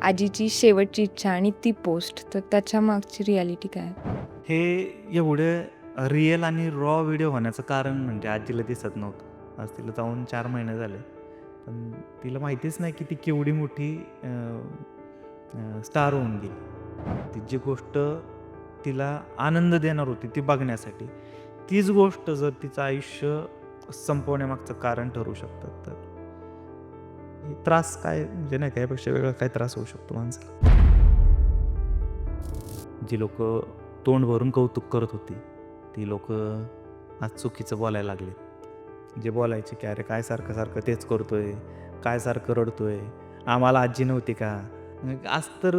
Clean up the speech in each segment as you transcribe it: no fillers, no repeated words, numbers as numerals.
आजीची शेवटची इच्छा आणि ती पोस्ट, तर त्याच्या मागची रिॲलिटी काय आहे? हे एवढे रिअल आणि रॉ व्हिडिओ होण्याचं कारण म्हणजे आजीला दिसत नव्हतं. आज तिला जाऊन 4 महिने झाले. पण तिला माहितीच नाही की ती केवढी मोठी स्टार होऊन गेली. ती जी गोष्ट तिला आनंद देणार होती ती बघण्यासाठी, तीच गोष्ट जर तिचं आयुष्य संपवण्यामागचं कारण ठरू शकतं, तर हे त्रास काय म्हणजे नाही का यापेक्षा वेगळा काय त्रास होऊ शकतो माणसाला. जी लोकं तोंड भरून कौतुक करत होती, ती लोकं आज चुकीचं बोलायला लागले. जे बोलायचे की "अरे काय सारखं-सारखं तेच करतोय, काय सारखं रडतोय, आम्हाला आजी नव्हती का?" आज तर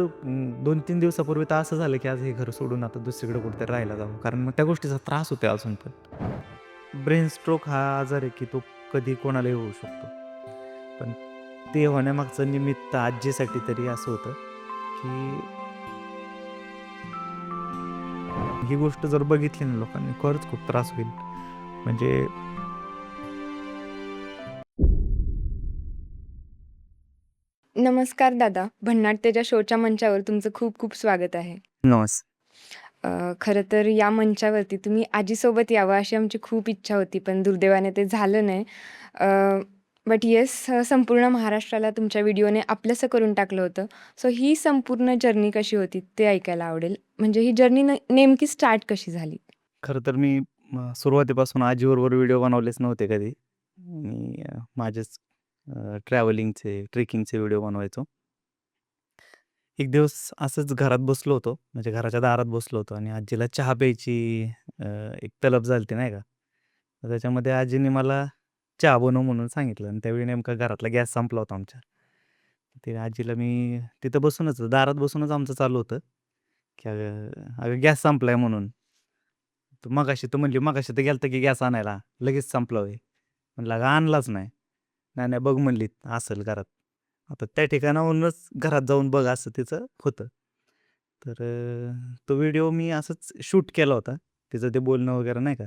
2-3 दिवसापूर्वी तर असं झालं की आज हे घर सोडून आता दुसरीकडे कुठेतरी राहायला जावं. कारण मग त्या गोष्टीचा त्रास होतोय अजून पण. ब्रेन स्ट्रोक हा आजार आहे की तो कधी कोणालाही होऊ शकतो. पण ते होण्यामागचं निमित्त आजीसाठी तरी असं होतं की ही गोष्ट जर बघितली ना लोकांनी खरंच खूप त्रास होईल. म्हणजे नमस्कार दादा. भन्नाट तेजा शोच्या मंचावर तुमचं खूप खूप स्वागत आहे. नवस खरं तर या मंचावरती तुम्ही आजीसोबत यावं अशी आमची खूप इच्छा होती, पण दुर्दैवाने ते झालं नाही. बट येस, संपूर्ण महाराष्ट्राला तुमच्या व्हिडिओने आपलंसं करून टाकलं होतं. सो ही संपूर्ण जर्नी कशी होती ते ऐकायला आवडेल. म्हणजे ही जर्नी नेमकी स्टार्ट कशी झाली? खरं तर मी सुरुवातीपासून आजीबरोबर व्हिडिओ बनवलेच नव्हते कधी. मी माझेच ट्रॅव्हलिंगचे, ट्रेकिंगचे व्हिडिओ बनवायचो. एक दिवस असंच घरात बसलो होतो, म्हणजे घराच्या दारात बसलो होतो आणि आजीला चहा प्यायची अ, एक तलब झाली नाही का. तर त्याच्यामध्ये आजीने मला चहा बनव म्हणून सांगितलं आणि त्यावेळी नेमका घरातला गॅस संपला होता आमच्या. ते आजीला मी तिथं बसूनच दारात बसूनच आमचं चालू होतं, की "अगं गॅस संपलाय" म्हणून. तर मगाशी तर म्हणली, "मगाशी तर गेलता की गॅस आणायला, लगेच संपला होय." म्हणलं, "अगं आणलाच नाही." "नाही, नाही बघ" म्हणली, "असेल घरात." आता त्या ठिकाणाहूनच घरात जाऊन बघ असं तिचं होतं. तर तो व्हिडिओ मी असंच शूट केला होता. तिचं ते बोलणं वगैरे नाही का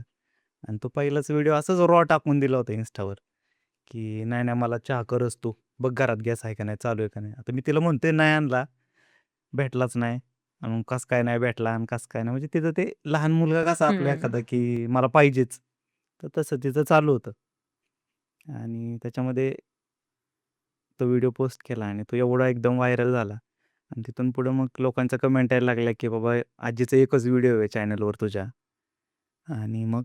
आणि तो पहिलाच व्हिडिओ असाच रॉ टाकून दिला होता Instaवर, की "नाही, नाही मला चहा करच तू. बघ घरात गॅस आहे का नाही, चालू आहे का नाही?" आता मी तिला म्हणतोय नाही आणला, भेटलाच नाही. मग कसं काय नाही भेटला आणि कसं काय नाही म्हणजे तिचं ते लहान मुलगा कसा आपला हं. एखादा, की मला पाहिजेच. तर तसं तिचं चालू होतं आणि त्याच्यामध्ये तो व्हिडिओ पोस्ट केला आणि तो एवढा एकदम व्हायरल झाला आणि तिथून पुढं मग लोकांच्या कमेंट यायला लागल्या, की "बाबा आजीचा एकच व्हिडिओ आहे चॅनलवर तुझ्या." आणि मग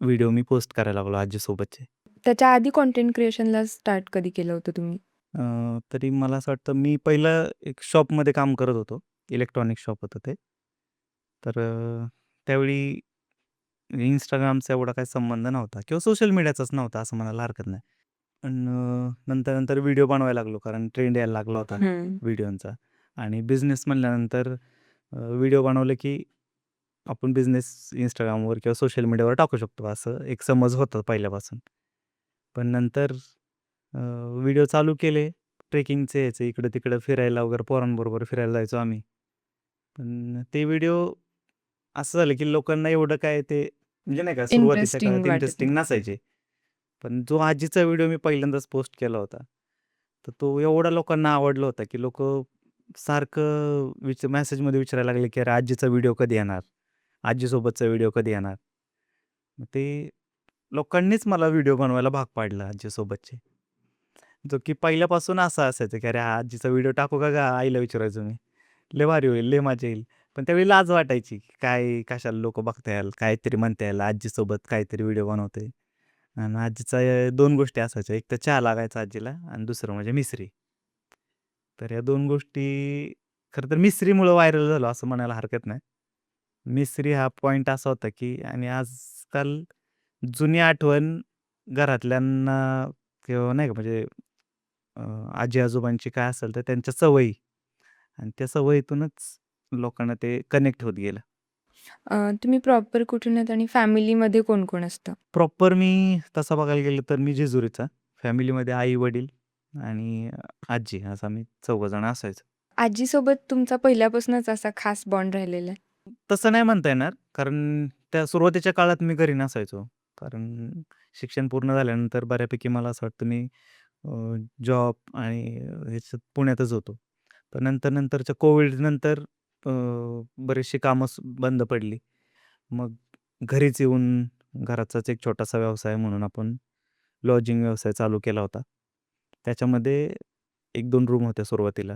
व्हिडिओ मी पोस्ट करायला लागलो आजीसोबतचे. त्याच्या आधी कंटेंट क्रिएशनला स्टार्ट कधी केलं होतं तुम्ही? तरी मला असं वाटतं मी पहिलं एक शॉपमध्ये काम करत होतो. इलेक्ट्रॉनिक शॉप होतं ते. तर त्यावेळी Instagramचा एवढा काही संबंध नव्हता किंवा सोशल मीडियाचाच नव्हता असं म्हणायला हरकत नाही. पण नंतर-नंतर व्हिडिओ बनवायला लागलो कारण ट्रेंड यायला लागला होता हं. व्हिडिओंचा आणि बिझनेस म्हणल्यानंतर व्हिडिओ बनवले की आपण बिझनेस Instagramवर किंवा सोशल मीडियावर टाकू शकतो असं एक समज होता पहिल्यापासून. पण नंतर व्हिडिओ चालू केले ट्रेकिंगचे याचे इकडं-तिकडं फिरायला वगैरे पोरांबरोबर फिरायला जायचो आम्ही. पण ते व्हिडिओ असं झालं की लोकांना एवढं काय ते म्हणजे नाही का सुरुवातीच्या काळात इंटरेस्टिंग वाटत इंटरेस्टिंग नाही. नसायचे. पण जो आजीचा व्हिडिओ मी पहिल्यांदाच पोस्ट केला होता, तर तो एवढा लोकांना आवडला होता, की लोकं सारखं मेसेजमध्ये विचारायला लागले, की "अरे आजीचा व्हिडिओ कधी येणार? आजीसोबतचा व्हिडिओ कधी येणार?" मग ते लोकांनीच मला व्हिडिओ बनवायला भाग पाडला आजीसोबतचे. जो की पहिल्यापासून असा असायचा, की "अरे हा आजीचा व्हिडिओ टाकू का गं?" आईला विचारायचो मी. "लय भारी होईल, लय मजा येईल." पण त्यावेळी लाज वाटायची, की काय कशाला लोकं बघताल, काहीतरी म्हणताल, आजीसोबत काहीतरी व्हिडिओ बनवतोय. आणि आजीचा 2 गोष्टी असायच्या. एक तर चहा लागायचा आजीला आणि दुसरं म्हणजे मिसरी. तर या 2 गोष्टी खरं तर मिसरीमुळं व्हायरल झालो असं म्हणायला हरकत नाही. मिसरी हा पॉइंट असा होता, की आणि आजकाल जुनी आठवण घरातल्यांना किंवा नाही का म्हणजे अ, आजी-आजोबांची काय असेल तर त्यांच्या सवयी आणि त्या सवयीतूनच लोकांना ते कनेक्ट होत गेलं. तुम्ही प्रॉपर कुठून आहेत आणि फॅमिलीमध्ये कोण-कोण असतं? प्रॉपर मी तसं बघायला गेलं तर मी जेजुरीचा. फॅमिलीमध्ये आई-वडील आणि आजी असं आम्ही चौघंजण असायचो. आजीसोबत तुमचा पहिल्यापासूनच असा खास बॉन्ड राहिलेला आहे? तसं नाही म्हणता येणार, कारण त्या सुरुवातीच्या काळात मी घरी नसायचो. कारण शिक्षण पूर्ण झाल्यानंतर बऱ्यापैकी मला असं वाटतं मी जॉब आणि ह्याच्यात पुण्यातच होतो. पण नंतरच्या कोविडनंतर बरीचशी कामं बंद पडली. मग घरीच येऊन घराचाच एक छोटासा व्यवसाय म्हणून आपण लॉजिंग व्यवसाय चालू केला होता. त्याच्यामध्ये 1-2 रूम होत्या सुरुवातीला.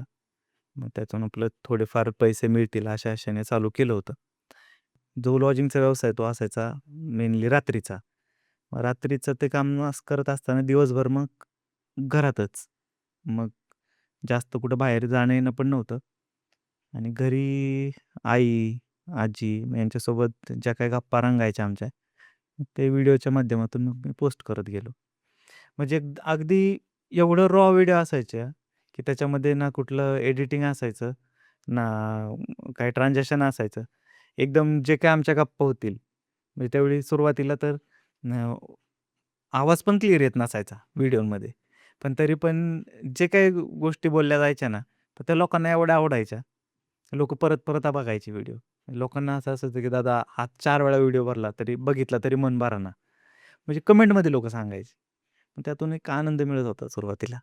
मग त्यातून आपलं थोडेफार पैसे मिळतील अशा आशेने चालू केलं होतं. जो लॉजिंगचा व्यवसाय तो असायचा मेनली रात्रीचा. मग रात्रीचं ते काम करत असताना दिवसभर मग घरातच. मग जास्त कुठं बाहेर जाणं-येणं पण नव्हतं आणि घरी आई, आजी यांच्यासोबत ज्या काही गप्पा रंगायच्या आमच्या, ते व्हिडिओच्या माध्यमातून मग मी पोस्ट करत गेलो. म्हणजे अगदी एवढं रॉ व्हिडिओ असायचे की त्याच्यामध्ये ना कुठलं एडिटिंग असायचं, ना काही ट्रान्झॅक्शन असायचं. एकदम जे काही आमच्या गप्पा होतील, म्हणजे त्यावेळी सुरुवातीला तर अ, आवाज पण क्लिअर येत नसायचा व्हिडिओमध्ये. पण तरी पण जे काही गोष्टी बोलल्या जायच्या ना, तर त्या लोकांना एवढ्या आवडायच्या. लोकं परत-परत बघायचे व्हिडिओ. लोकांना असं असायचं की दादा हा 4 वेळा व्हिडिओ भरला तरी बघितला तरी मन भरेना. म्हणजे कमेंटमध्ये लोकं सांगायचे. मग त्यातून एक आनंद मिळत होता सुरुवातीला.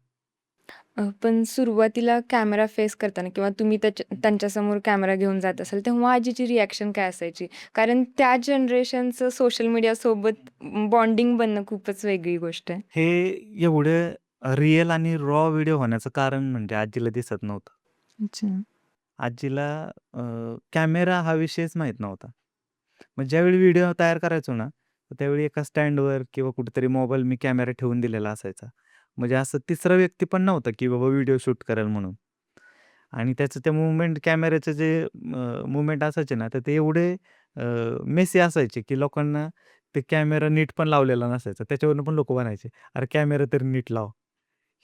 पण सुरुवातीला कॅमेरा फेस करताना किंवा तुम्ही त्यांच्यासमोर कॅमेरा घेऊन जात असाल, तेव्हा आजीची रिएक्शन काय असायची? कारण त्या जनरेशनचं सोशल मीडियासोबत बॉन्डिंग बनणं खूपच वेगळी गोष्ट आहे. हे एवढं रिअल आणि रॉ व्हिडिओ होण्याचं कारण म्हणजे आजीला दिसत नव्हतं. अच्छा. आजीला अ, कॅमेरा हा विषयच माहीत नव्हता. मग ज्यावेळी व्हिडिओ तयार करायचो ना, तर त्यावेळी एका स्टँडवर किंवा कुठेतरी मोबाईल मी कॅमेरा ठेवून दिलेला असायचा. म्हणजे असं तिसरा व्यक्ती पण नव्हता, की बाबा व्हिडिओ शूट करेल म्हणून. आणि त्याचं ते मूव्हमेंट कॅमेऱ्याचे जे मूव्हमेंट असायचे ना, तर ते एवढे मेसी असायचे, की लोकांना ते कॅमेरा नीट पण लावलेला नसायचा. त्याच्यावरून पण लोकं म्हणायचे, "अरे कॅमेरा तरी नीट लाव."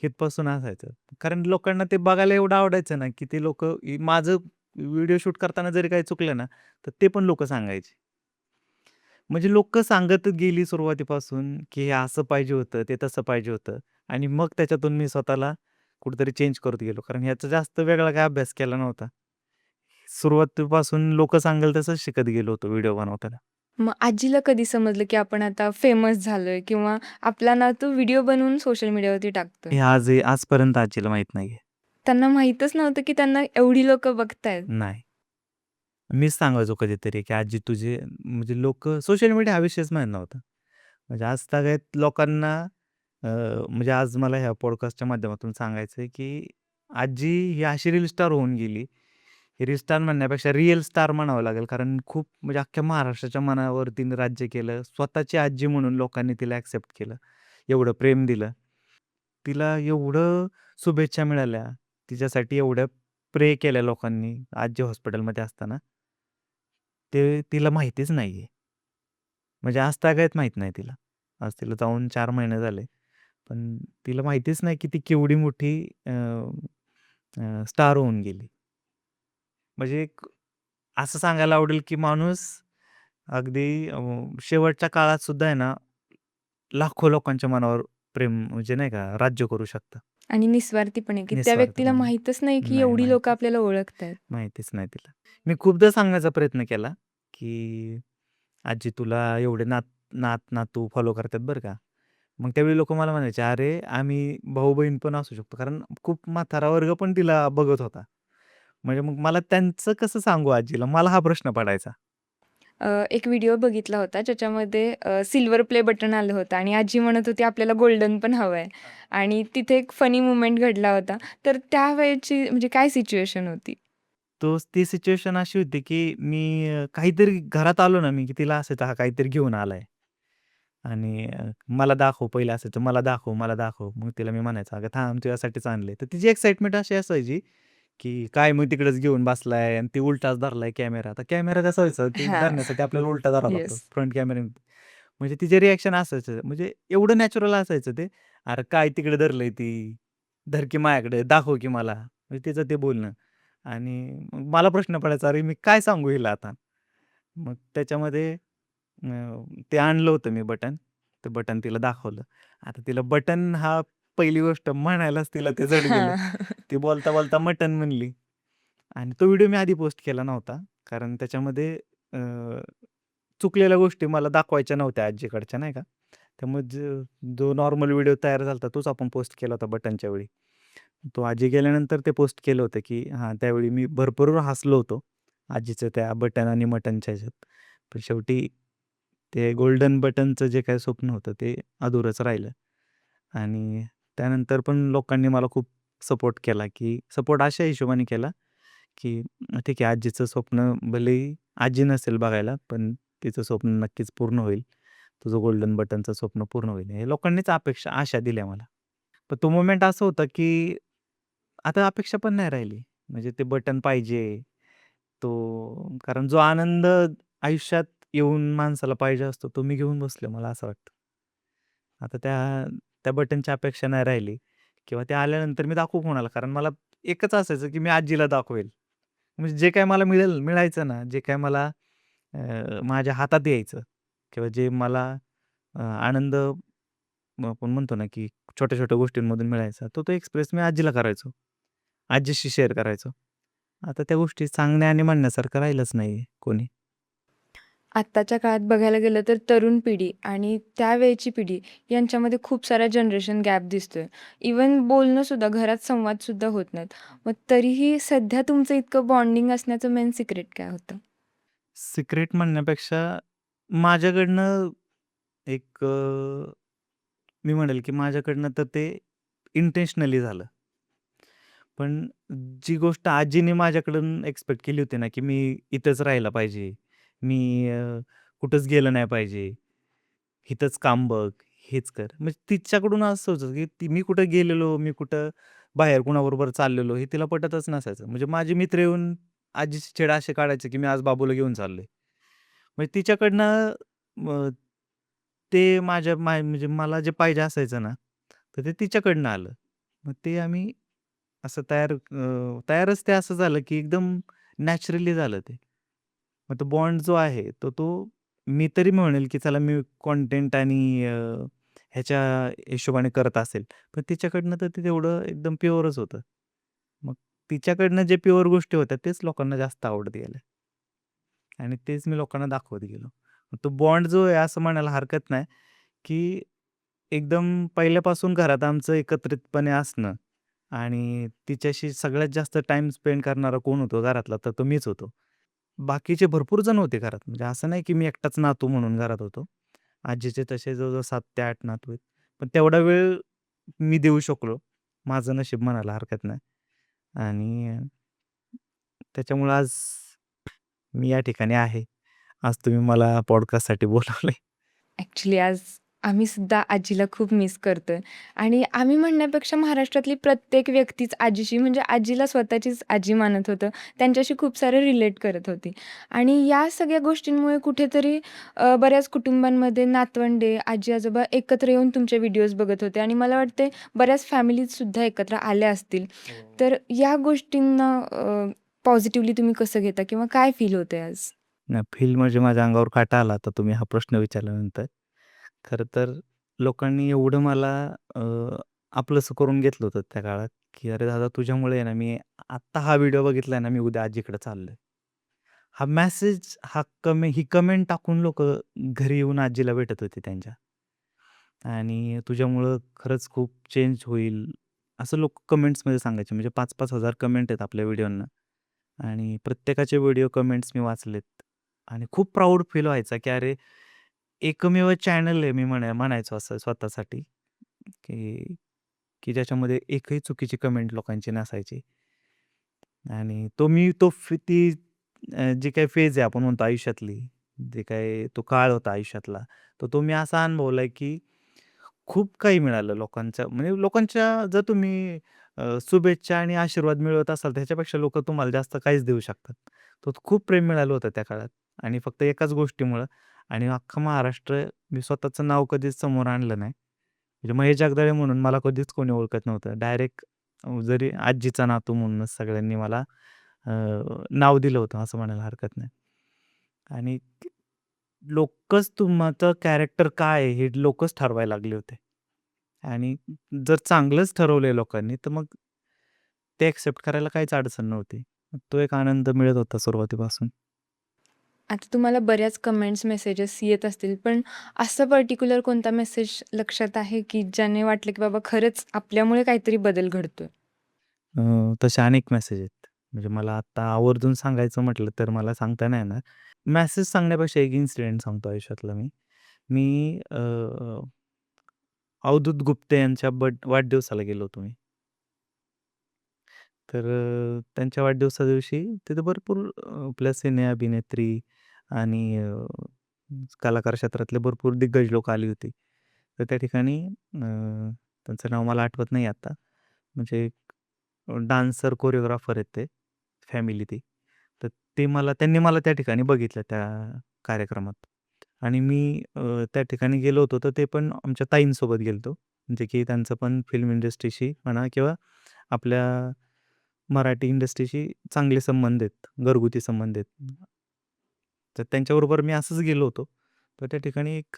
इथपासून असायचं. कारण लोकांना ते बघायला एवढं आवडायचं ना, की ते लोकं माझं व्हिडिओ शूट करताना जरी काही चुकलं ना, तर ते पण लोकं सांगायचे. म्हणजे लोकं सांगत गेली सुरुवातीपासून, की हे असं पाहिजे होतं, ते तसं पाहिजे होतं आणि मग त्याच्यातून मी स्वतःला कुठेतरी चेंज करत गेलो. कारण ह्याचा जास्त वेगळा काही अभ्यास केला नव्हता. सुरुवातीपासून लोकं सांगेल तसंच शिकत गेलो होतो व्हिडिओ बनवताना. मग आजीला कधी समजलं, की आपण आता फेमस झालोय किंवा आपला ना तो व्हिडिओ बनवून सोशल मीडियावरती टाकतोय? हे आजपर्यंत आजीला माहीत नाहीये. त्यांना माहीतच नव्हतं, की त्यांना एवढी लोकं बघतायत. नाही. मीच सांगायचो कधीतरी, की "आजी तुझे" म्हणजे लोकं सोशल मीडिया हा विषयच माहीत नव्हता. म्हणजे आजतागत लोकांना अ, म्हणजे आज मला ह्या पॉडकास्टच्या माध्यमातून सांगायचं आहे, की आजी ही अशी रील स्टार होऊन गेली. ही रील स्टार म्हणण्यापेक्षा रिअल स्टार म्हणावं लागेल. कारण खूप म्हणजे अख्ख्या महाराष्ट्राच्या मनावर तिने राज्य केलं. स्वतःची आजी म्हणून लोकांनी तिला ॲक्सेप्ट केलं. एवढं प्रेम दिलं. तिला एवढं शुभेच्छा मिळाल्या. तिच्यासाठी एवढ्या प्रे केल्या लोकांनी आजी हॉस्पिटलमध्ये असताना. ते तिला माहितीच नाहीये. म्हणजे आजतागत माहीत नाही तिला. आज तिला जाऊन 4 महिने झाले. पण तिला माहितीच नाही की ती केवढी मोठी अ, अ, स्टार होऊन गेली. म्हणजे एक असं सांगायला आवडेल की माणूस अगदी शेवटच्या काळात सुद्धा आहे ना, लाखो लोकांच्या मनावर प्रेम म्हणजे नाही का राज्य करू शकतं. आणि निस्वार्थीपणे, की त्या व्यक्तीला निस्वार्थपणे. माहीतच नाही, की नाही एवढी लोकं माहितीच आपल्याला ओळखतायत. माहितीच नाही तिला. मी खूपदा सांगण्याचा प्रयत्न केला, की "आजी तुला एवढे नात-नातू फॉलो करतात बरं का." मग त्यावेळी लोकं मला म्हणायचे, "अरे आम्ही भाऊ-बहीण पण असू शकतो." कारण खूप म्हातारा वर्ग पण तिला बघत होता. म्हणजे मग मला त्यांचं कसं सांगू आजीला? मला हा प्रश्न पडायचा. एक व्हिडिओ बघितला होता ज्याच्यामध्ये सिल्वर प्ले बटन आलं होतं आणि आजी म्हणत होती आपल्याला गोल्डन पण हवं आहे आणि तिथे एक फनी मोमेंट घडला होता. तर त्यावेळची म्हणजे काय सिच्युएशन होती? ती सिच्युएशन अशी होती, की मी काहीतरी घरात आलो ना मी, की तिला असायचं हा काहीतरी घेऊन आलाय. आणि मला दाखव पहिलं असायचं, मला दाखव, मला दाखव. मग तिला मी म्हणायचो, "अगं थांब तुझ्यासाठीच आणलंय." तर तिची एक्साइटमेंट अशी असायची, की काय मग तिकडेच घेऊन बसलाय आणि ती उलटाच धरलाय कॅमेरा. तर कॅमेरा कसा व्हायचा, की हां. धरण्यासाठी आपल्याला उलटा धरावा लागतो येस. Front camera. म्हणजे तिचे रिएक्शन असायचं. म्हणजे एवढं नॅचरल असायचं ते. "अरे काय तिकडे धरलंय ती? धर की माझ्याकडे, दाखव की मला." म्हणजे तिचं ते बोलणं. आणि मग मला प्रश्न पडायचा, "अरे मी काय सांगू हिला आता?" मग त्याच्यामध्ये ते आणलं होतं मी बटन. ते बटन तिला दाखवलं. आता तिला बटन हा पहिली गोष्ट म्हणायलाच तिला ते जड गेलं. हां. ती बोलता-बोलता मटण म्हणली आणि तो व्हिडिओ मी आधी पोस्ट केला नव्हता. कारण त्याच्यामध्ये अ, चुकलेल्या गोष्टी मला दाखवायच्या नव्हत्या आजीकडच्या नाही का. त्यामुळे जो नॉर्मल व्हिडिओ तयार झाला तोच आपण पोस्ट केला होता बटनच्या वेळी. तो आजी गेल्यानंतर ते पोस्ट केलं होतं, की त्यावेळी मी भरपूर हसलो होतो. आजीचं त्या बटन आणि मटनच्या ह्याच्यात. पण शेवटी ते गोल्डन बटनचं जे काही स्वप्न होतं ते अधुरंच राहिलं. आणि त्यानंतर पण लोकांनी मला खूप सपोर्ट केला, की सपोर्ट अशा हिशोबाने केला, की ठीक आहे आजीचं स्वप्न भलेही आजी नसेल बघायला, पण तिचं स्वप्न नक्कीच पूर्ण होईल. तुझं गोल्डन बटनचं स्वप्न पूर्ण होईल. हे लोकांनीच आशा दिल्या मला. पण तो मोमेंट असं होतं, की आता अपेक्षा पण नाही राहिली. म्हणजे ते बटन पाहिजे. कारण जो आनंद आयुष्यात येऊन माणसाला पाहिजे असतो, तो मी घेऊन बसलोय मला असं वाटतं. आता त्या त्या बटनची अपेक्षा नाही राहिली किंवा ते आल्यानंतर मी दाखवू कोणाला? कारण मला एकच असायचं, की मी आजीला दाखवेल. म्हणजे जे काही मला मिळायचं ना, जे काही मला माझ्या हातात यायचं किंवा जे मला आनंद आपण म्हणतो ना, की छोट्या-छोट्या गोष्टींमधून मिळायचा, तो एक्सप्रेस मी आजीला करायचो. आजीशी शेअर करायचो. आता त्या गोष्टी सांगण्या आणि म्हणण्यासारखं राहिलंच नाही कोणी. आत्ताच्या काळात बघायला गेलं तर तरुण पिढी आणि त्यावेळची पिढी यांच्यामध्ये खूप सारा जनरेशन गॅप दिसतोय. इवन बोलणंसुद्धा, घरात संवादसुद्धा होत नाहीत. मग तरीही सध्या तुमचं इतकं बॉन्डिंग असण्याचं मेन सिक्रेट काय होतं? सिक्रेट म्हणण्यापेक्षा माझ्याकडनं एक मी म्हणेल, की माझ्याकडनं तर ते इंटेन्शनली झालं. पण जी गोष्ट आजीने माझ्याकडून एक्स्पेक्ट केली होती ना, की मी इथंच राहायला पाहिजे. मी कुठंच गेलं नाही पाहिजे. इथंच काम बघ, हेच कर. म्हणजे तिच्याकडून असं होतं, की मी कुठं गेलेलो, मी कुठं बाहेर कुणाबरोबर चाललेलो, हे तिला पटतच नसायचं. म्हणजे माझे मित्र येऊन आजीची छेड असे काढायचे, की मी आज बाबूला घेऊन चाललोय. म्हणजे तिच्याकडनं अ, ते म्हणजे मला जे पाहिजे असायचं ना, तर ते तिच्याकडनं आलं. मग ते आम्ही असं तयारच ते असं झालं, की एकदम नॅचरली झालं ते. मग तो बॉन्ड जो आहे, तो मी तरी म्हणेल, की चला मी कंटेंट आणि ह्याच्या हिशोबाने करत असेल. पण तिच्याकडनं तर ते तेवढं एकदम प्युअरच होतं. मग तिच्याकडनं जे प्युअर गोष्टी होत्या, तेच लोकांना जास्त आवडत गेल्या आणि तेच मी लोकांना दाखवत गेलो. तो बॉन्ड जो आहे असं म्हणायला हरकत नाही, की एकदम पहिल्यापासून घरात आमचं एकत्रितपणे असणं आणि तिच्याशी सगळ्यात जास्त टाईम स्पेंड करणारा कोण होतो घरातला, तर तो मीच होतो. बाकीचे भरपूर जण होते घरात. म्हणजे असं नाही, की मी एकटाच नातू म्हणून घरात होतो. आजीचे तसे जवळ-जवळ 7 ते 8 नातू आहेत. पण तेवढा वेळ मी देऊ शकलो. माझं नशीब म्हणायला हरकत नाही. आणि त्याच्यामुळं आज मी या ठिकाणी आहे. आज तुम्ही मला पॉडकास्टसाठी बोलावलंय. ॲक्च्युली आज आम्ही सुद्धा आजीला खूप मिस करतोय आणि आम्ही म्हणण्यापेक्षा महाराष्ट्रातली प्रत्येक व्यक्तीच आजीशी म्हणजे आजीला स्वतःचीच आजी मानत होतं. त्यांच्याशी खूप सारं रिलेट करत होती आणि या सगळ्या गोष्टींमुळे कुठेतरी बऱ्याच कुटुंबांमध्ये नातवंडे, आजी-आजोबा एकत्र येऊन तुमचे व्हिडिओज बघत होते आणि मला वाटते बऱ्याच फॅमिलीजसुद्धा एकत्र आल्या असतील. हो. तर या गोष्टींना पॉझिटिव्हली तुम्ही कसं घेता किंवा काय फील होतंय आज? नाही फील म्हणजे माझ्या अंगावर काटा आला आता तुम्ही हा प्रश्न विचारल्यानंतर. खरं तर लोकांनी एवढं मला अ, आपलंसं करून घेतलं होतं त्या काळात, की "अरे दादा तुझ्यामुळे आहे ना, मी आत्ता हा व्हिडिओ बघितलाय ना, मी उद्या आजीकडे चाललोय." हा मेसेज ही कमेंट टाकून लोकं घरी येऊन आजीला भेटत होते त्यांच्या. आणि तुझ्यामुळं खरंच खूप चेंज होईल, असं लोक कमेंट्समध्ये सांगायचे. म्हणजे 5-5 हजार कमेंट आहेत आपल्या व्हिडिओंना आणि प्रत्येकाचे व्हिडिओ कमेंट्स मी वाचलेत आणि खूप प्राउड फील व्हायचा, की अरे, एकमेव चॅनल आहे मी म्हणायचो असं स्वतःसाठी, की की ज्याच्यामध्ये एकही चुकीची कमेंट लोकांची नसायची. आणि तो मी तो फी ती जी काही फेज आहे आपण म्हणतो आयुष्यातली, जे काही तो काळ होता आयुष्यातला, तर तो मी असा अनुभवलाय, की खूप काही मिळालं म्हणजे लोकांच्या जर तुम्ही शुभेच्छा आणि आशीर्वाद मिळवत असाल, त्याच्यापेक्षा लोकं तुम्हाला जास्त काहीच देऊ शकतात. तो खूप प्रेम मिळालं होतं त्या काळात आणि फक्त एकाच गोष्टीमुळं आणि अख्खं महाराष्ट्र मी स्वतःचं नाव कधीच समोर आणलं नाही. म्हणजे महेश जगदाळे म्हणून मला कधीच कोणी ओळखत नव्हतं. डायरेक्ट जरी आजीचा नातू म्हणूनच सगळ्यांनी मला अ, नाव दिलं होतं असं म्हणायला हरकत नाही. आणि लोकच तुमचं कॅरेक्टर काय आहे हे लोकच ठरवायला लागले होते. आणि जर चांगलंच ठरवलंय लोकांनी, तर मग ते एक्सेप्ट करायला काहीच अडचण नव्हती. तो एक आनंद मिळत होता सुरुवातीपासून. आता तुम्हाला बऱ्याच कमेंट्स, मेसेजेस येत असतील, पण असं पर्टिक्युलर कोणता मेसेज लक्षात आहे, की ज्याने वाटलं, की बाबा खरंच आपल्यामुळे काहीतरी बदल घडतोय? तसे अनेक मेसेज आहेत. म्हणजे मला आता आवर्जून सांगायचं म्हटलं तर मला सांगता नाही येणार. मेसेज सांगण्यापेक्षा एक इन्सिडेंट सांगतो आयुष्यातला मी. मी अवधूत गुप्ते यांच्या वाढदिवसाला गेलो होतो मी. तर त्यांच्या वाढदिवसा दिवशी तिथे भरपूर आपल्या सिने अभिनेत्री आणि कलाकार क्षेत्रातले भरपूर दिग्गज लोकं आली होती. तर त्या ठिकाणी त्यांचं नाव मला आठवत नाही आता. म्हणजे डान्सर, कोरिओग्राफर आहेत ते, फॅमिली ती. तर त्यांनी मला त्या ठिकाणी बघितलं त्या कार्यक्रमात. आणि मी त्या ठिकाणी गेलो होतो, तर ते पण आमच्या ताईंसोबत गेलो होतो. म्हणजे की त्यांचं पण फिल्म इंडस्ट्रीशी म्हणा किंवा आपल्या मराठी इंडस्ट्रीशी चांगले संबंध आहेत, घरगुती संबंध आहेत. तर त्यांच्याबरोबर मी असंच गेलो होतो. तर त्या ठिकाणी एक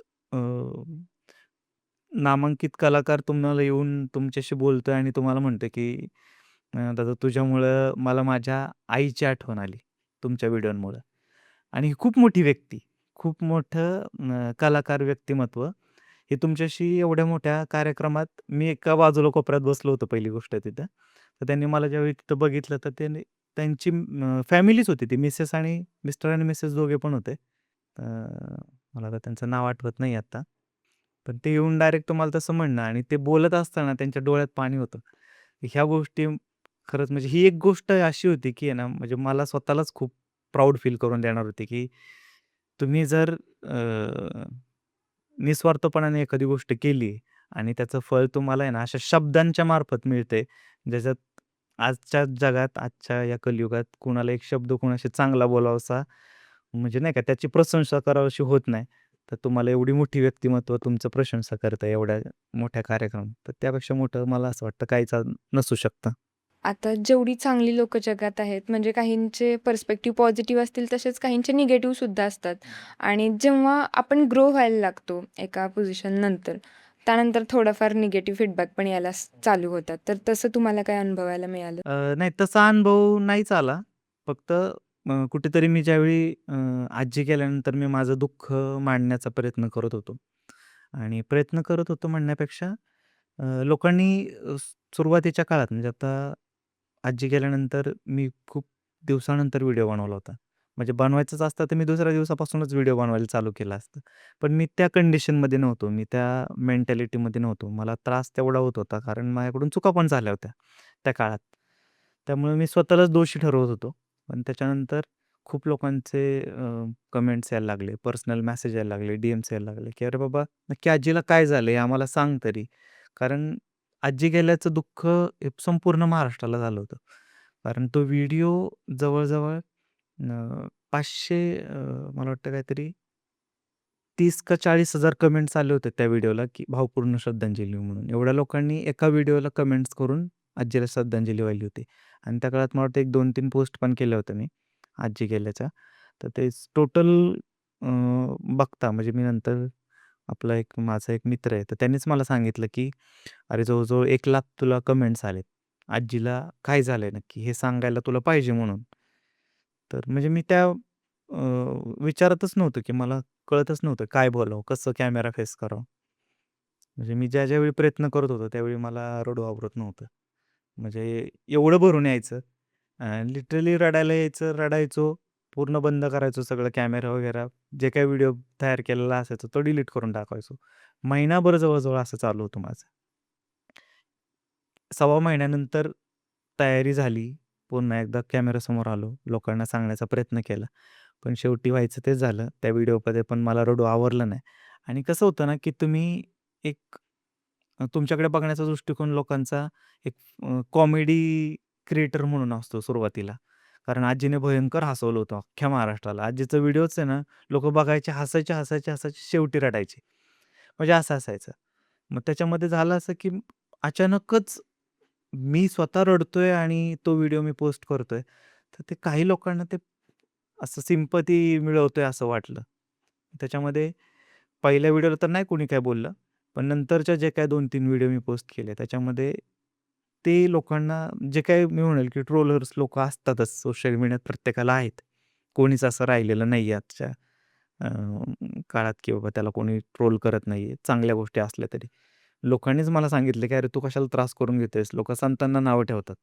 नामांकित कलाकार तुम्हाला येऊन तुमच्याशी बोलतोय आणि तुम्हाला म्हणतोय, की "दादा तुझ्यामुळं मला माझ्या आईची आठवण आली, तुमच्या व्हिडिओमुळं." आणि ही खूप मोठी व्यक्ती, खूप मोठं कलाकार व्यक्तिमत्व. हे तुमच्याशी एवढ्या मोठ्या कार्यक्रमात मी एका बाजूला कोपऱ्यात बसलो होतो पहिली गोष्ट तिथं. तर त्यांनी मला ज्यावेळी तिथं बघितलं तर त्यांची फॅमिलीच होती ती मिसेस आणि मिस्टर आणि मिसेस दोघे पण होते. मला आता त्यांचं नाव आठवत नाही आता. पण ते येऊन डायरेक्ट तुम्हाला तसं म्हणणं आणि ते बोलत असताना त्यांच्या डोळ्यात पाणी होतं. ह्या गोष्टी खरंच म्हणजे ही एक गोष्ट अशी होती, की आहे ना म्हणजे मला स्वतःलाच खूप प्राउड फील करून देणार होती, की तुम्ही जर निस्वार्थपणाने एखादी गोष्ट केली आणि त्याचं फळ तुम्हाला आहे ना अशा शब्दांच्या मार्फत मिळते, ज्याच्यात आजच्या जगात, आजच्या या कलियुगात कुणाला एक शब्द कुणाशी चांगला बोलावासा म्हणजे नाही का त्याची प्रशंसा करावीशी होत नाही. तर तुम्हाला एवढी मोठी व्यक्तिमत्व तुमचं प्रशंसा करतं एवढ्या मोठ्या कार्यक्रमात. तर त्यापेक्षा मोठं मला असं वाटतं काहीच नसू शकतं. आता जेवढी चांगली लोकं जगात आहेत, म्हणजे काहींचे पर्स्पेक्टिव्ह पॉझिटिव्ह असतील, तसेच काहींचे निगेटिव्हसुद्धा असतात. आणि जेव्हा आपण ग्रो व्हायला लागतो एका पोझिशननंतर, त्यानंतर थोडाफार निगेटिव्ह फीडबॅक पण यायला चालू होतात. तर तसं तुम्हाला काय अनुभवायला मिळालं? नाही तसा अनुभव नाहीच आला. फक्त कुठेतरी मी ज्यावेळी आजी गेल्यानंतर मी माझं दुःख मांडण्याचा प्रयत्न करत होतो. आणि प्रयत्न करत होतो म्हणण्यापेक्षा लोकांनी सुरुवातीच्या काळात म्हणजे आता आजी गेल्यानंतर मी खूप दिवसानंतर व्हिडिओ बनवला होता. म्हणजे बनवायचंच असतं तर मी दुसऱ्या दिवसापासूनच व्हिडिओ बनवायला चालू केलं असतं. पण मी त्या कंडिशनमध्ये नव्हतो. मी त्या मेंटॅलिटीमध्ये नव्हतो. मला त्रास तेवढा होत होता कारण माझ्याकडून चुका पण झाल्या होत्या त्या काळात. त्यामुळे मी स्वतःलाच दोषी ठरवत होतो. पण त्याच्यानंतर खूप लोकांचे कमेंट्स यायला लागले, पर्सनल मेसेज यायला लागले, डीएम्स यायला लागले, की "अरे बाबा, नक्की आजीला काय झालंय? आम्हाला सांग तरी." कारण आजी गेल्याचं दुःख हे संपूर्ण महाराष्ट्राला झालं होतं. कारण तो व्हिडिओ जवळ-जवळ 500 मला वाटतं काहीतरी 30 का 40,000 कमेंट्स आले होते त्या व्हिडिओला, की भावपूर्ण श्रद्धांजली म्हणून. एवढ्या लोकांनी एका व्हिडिओला कमेंट्स करून आजीला श्रद्धांजली वाहिली होती. आणि त्या काळात मला वाटतं एक 2-3 पोस्ट पण केल्या होत्या मी आजी गेल्याच्या. तर ते टोटल बघता म्हणजे मी नंतर माझा एक मित्र आहे, तर त्यांनीच मला सांगितलं, की "अरे, जवळ-जवळ 1,00,000 तुला कमेंट्स आलेत. आजीला काय झालंय नक्की? हे सांगायला तुला पाहिजे म्हणून." तर म्हणजे मी त्या विचारातच नव्हतो, की मला कळतच नव्हतं काय बोलावं? कसं कॅमेरा फेस करावा? म्हणजे मी ज्या-ज्यावेळी प्रयत्न करत होतो, त्यावेळी मला रडू आवरत नव्हतं. म्हणजे एवढं भरून यायचं. लिटरली रडायला यायचं, रडायचो. पूर्ण बंद करायचो सगळं कॅमेरा वगैरे. जे काही व्हिडिओ तयार केलेला असायचा तो डिलीट करून टाकायचो. महिनाभर जवळ-जवळ असं चालू होतं माझं. सव्वा महिन्यानंतर तयारी झाली. पुन्हा एकदा कॅमेरासमोर आलो. लोकांना सांगण्याचा प्रयत्न केला. पण शेवटी व्हायचं तेच झालं. त्या व्हिडिओमध्ये पण मला रडू आवरलं नाही. आणि कसं होतं ना, की तुम्ही एक तुमच्याकडे बघण्याचा दृष्टिकोन लोकांचा एक कॉमेडी क्रिएटर म्हणून असतो सुरुवातीला. कारण आजीने भयंकर हसवलं होतं अख्ख्या महाराष्ट्राला. आजीचा व्हिडिओच आहे ना, लोकं बघायचे, हसायचे, हसायचे, हसायचे, शेवटी रडायचे. म्हणजे असं असायचं. मग त्याच्यामध्ये झालं असं, की अचानकच मी स्वतः रडतोय आणि तो व्हिडिओ मी पोस्ट करतोय. तर ते काही लोकांना ते असं सिम्पथी मिळवतोय असं वाटलं. त्याच्यामध्ये पहिल्या व्हिडिओला तर नाही कोणी काय बोललं. पण नंतरच्या जे काही 2-3 व्हिडिओ मी पोस्ट केले त्याच्यामध्ये ते लोकांना जे काही मी म्हणेल, की ट्रोलर्स लोकं असतातच सोशल मीडियात प्रत्येकाला आहेत. कोणीच असं राहिलेलं नाही आजच्या अ, काळात, की बाबा त्याला कोणी ट्रोल करत नाहीये, चांगल्या गोष्टी असल्या तरी. लोकांनीच मला सांगितलं, की "अरे, तू कशाला त्रास करून घेतोयस?" लोकं संतांना नावं ठेवतात.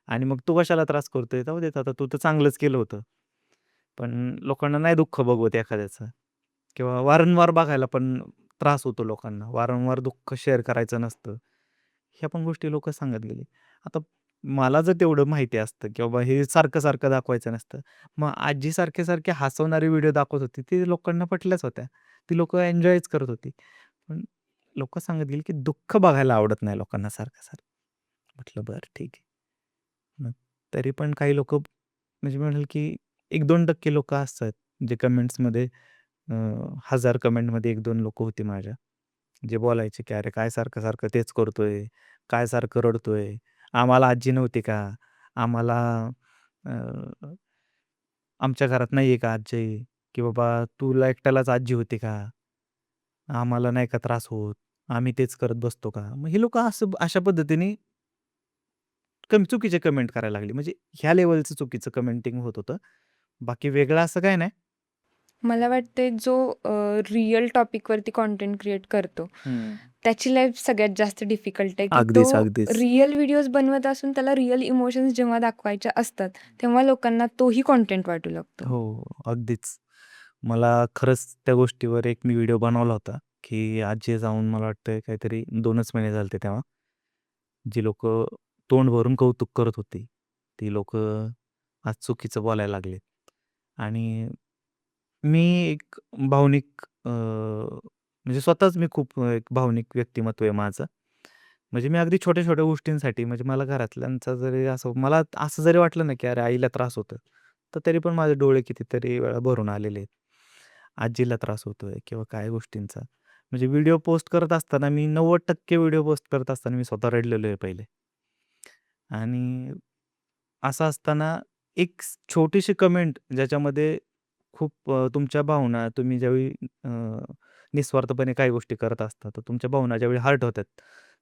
आणि मग "तू कशाला त्रास करतोय? जाऊ देत आता तू तर चांगलंच केलं होतं." पण लोकांना नाही दुःख बघवत एखाद्याचं किंवा वारंवार बघायला पण त्रास होतो लोकांना. वारंवार दुःख शेअर करायचं नसतं. ह्या पण गोष्टी लोकं सांगत गेले. आता मला जर तेवढं माहिती असतं, की बाबा हे सारखं-सारखं दाखवायचं नसतं. मग आजी सारखे-सारखे हसवणारे व्हिडिओ दाखवत होती. ते लोकांना पटल्याच होत्या. ती लोकं एन्जॉयच करत होती. पण लोकं सांगत गेली, की दुःख बघायला आवडत नाही लोकांना सारखं-सारखं. म्हटलं बरं ठीक आहे. मग तरी पण काही लोकं म्हणजे मी म्हणेल, की 1-2% लोकं असतात, जे कमेंट्समध्ये 1000 कमेंटमध्ये 1-2 लोकं होती माझ्या. जे बोलायचे, की "अरे काय सारखं-सारखं तेच करतोय? काय सारखं रडतोय? आम्हाला आजी नव्हती का? आम्हाला अ, आमच्या घरात नाहीये का आजी? की बाबा तुला एकट्यालाच आजी होती का? आम्हाला नाही का त्रास होत? आम्ही तेच करत बसतो का?" मग ही लोकं असं अशा पद्धतीने चुकीचे कमेंट करायला लागली. म्हणजे ह्या लेव्हलचं चुकीचं कमेंटिंग होत होतं. बाकी वेगळं असं काही नाही. मला वाटते जो रिअल टॉपिकवरती कंटेंट क्रिएट करतो, हं. त्याची लाईफ सगळ्यात जास्त डिफिकल्ट आहे, की तो अगदीच, अगदीच. रिअल व्हिडिओज बनवत असून त्याला रिअल इमोशन्स जेव्हा दाखवायचे असतात, तेव्हा लोकांना तोही कंटेंट वाटू लागतो. हो, अगदीच. मला खरंच त्या गोष्टीवर एक मी व्हिडिओ बनवला होता, की आजी जाऊन मला वाटतंय काहीतरी 2च महिने झाले होते तेव्हा. जी लोकं तोंड भरून कौतुक करत होती, ती लोकं आज चुकीचं बोलायला लागलेत. आणि मी एक भावनिक म्हणजे स्वतःच मी खूप एक भावनिक व्यक्तिमत्व आहे माझं. म्हणजे मी अगदी छोट्या-छोट्या गोष्टींसाठी म्हणजे मला घरातल्यांचा जरी असं मला असं जरी वाटलं ना, की अरे आईला त्रास होतोय, तर तरी पण माझे डोळे कितीतरी वेळा भरून आलेले आहेत. आजीला त्रास होतोय किंवा काय गोष्टींचा. म्हणजे व्हिडिओ पोस्ट करत असताना मी 90% व्हिडिओ पोस्ट करत असताना मी स्वतः रडलेलो आहे पहिले. आणि असं असताना एक छोटीशी कमेंट ज्याच्यामध्ये खूप तुमच्या भावना तुम्ही ज्यावेळी निस्वार्थपणे काही गोष्टी करत असता, तर तुमच्या भावना ज्यावेळी हर्ट होतात,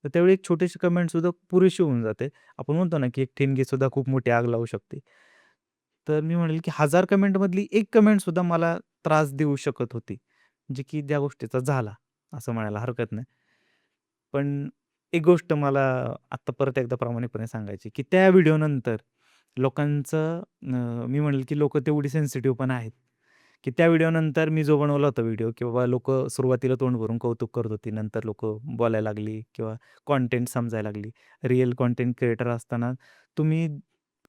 तर त्यावेळी एक छोटीशी कमेंटसुद्धा पुरेशी होऊन जाते. आपण म्हणतो ना, की एक ठिणगीसुद्धा खूप मोठी आग लावू शकते. तर मी म्हणेल, की 1000 कमेंटमधली एक कमेंटसुद्धा मला त्रास देऊ शकत होती. जे की त्या गोष्टीचा झाला, असं म्हणायला हरकत नाही. पण एक गोष्ट मला आत्ता परत एकदा प्रामाणिकपणे सांगायची, की त्या व्हिडिओनंतर लोकांचं मी म्हणेल, की लोकं तेवढी सेन्सिटिव्ह पण आहेत, की त्या व्हिडिओनंतर मी जो बनवला होता व्हिडिओ की बाबा लोकं सुरुवातीला तोंड भरून कौतुक करत होती. नंतर लोकं बोलायला लागली किंवा कंटेंट समजायला लागली. रिअल कंटेंट क्रिएटर असताना तुम्ही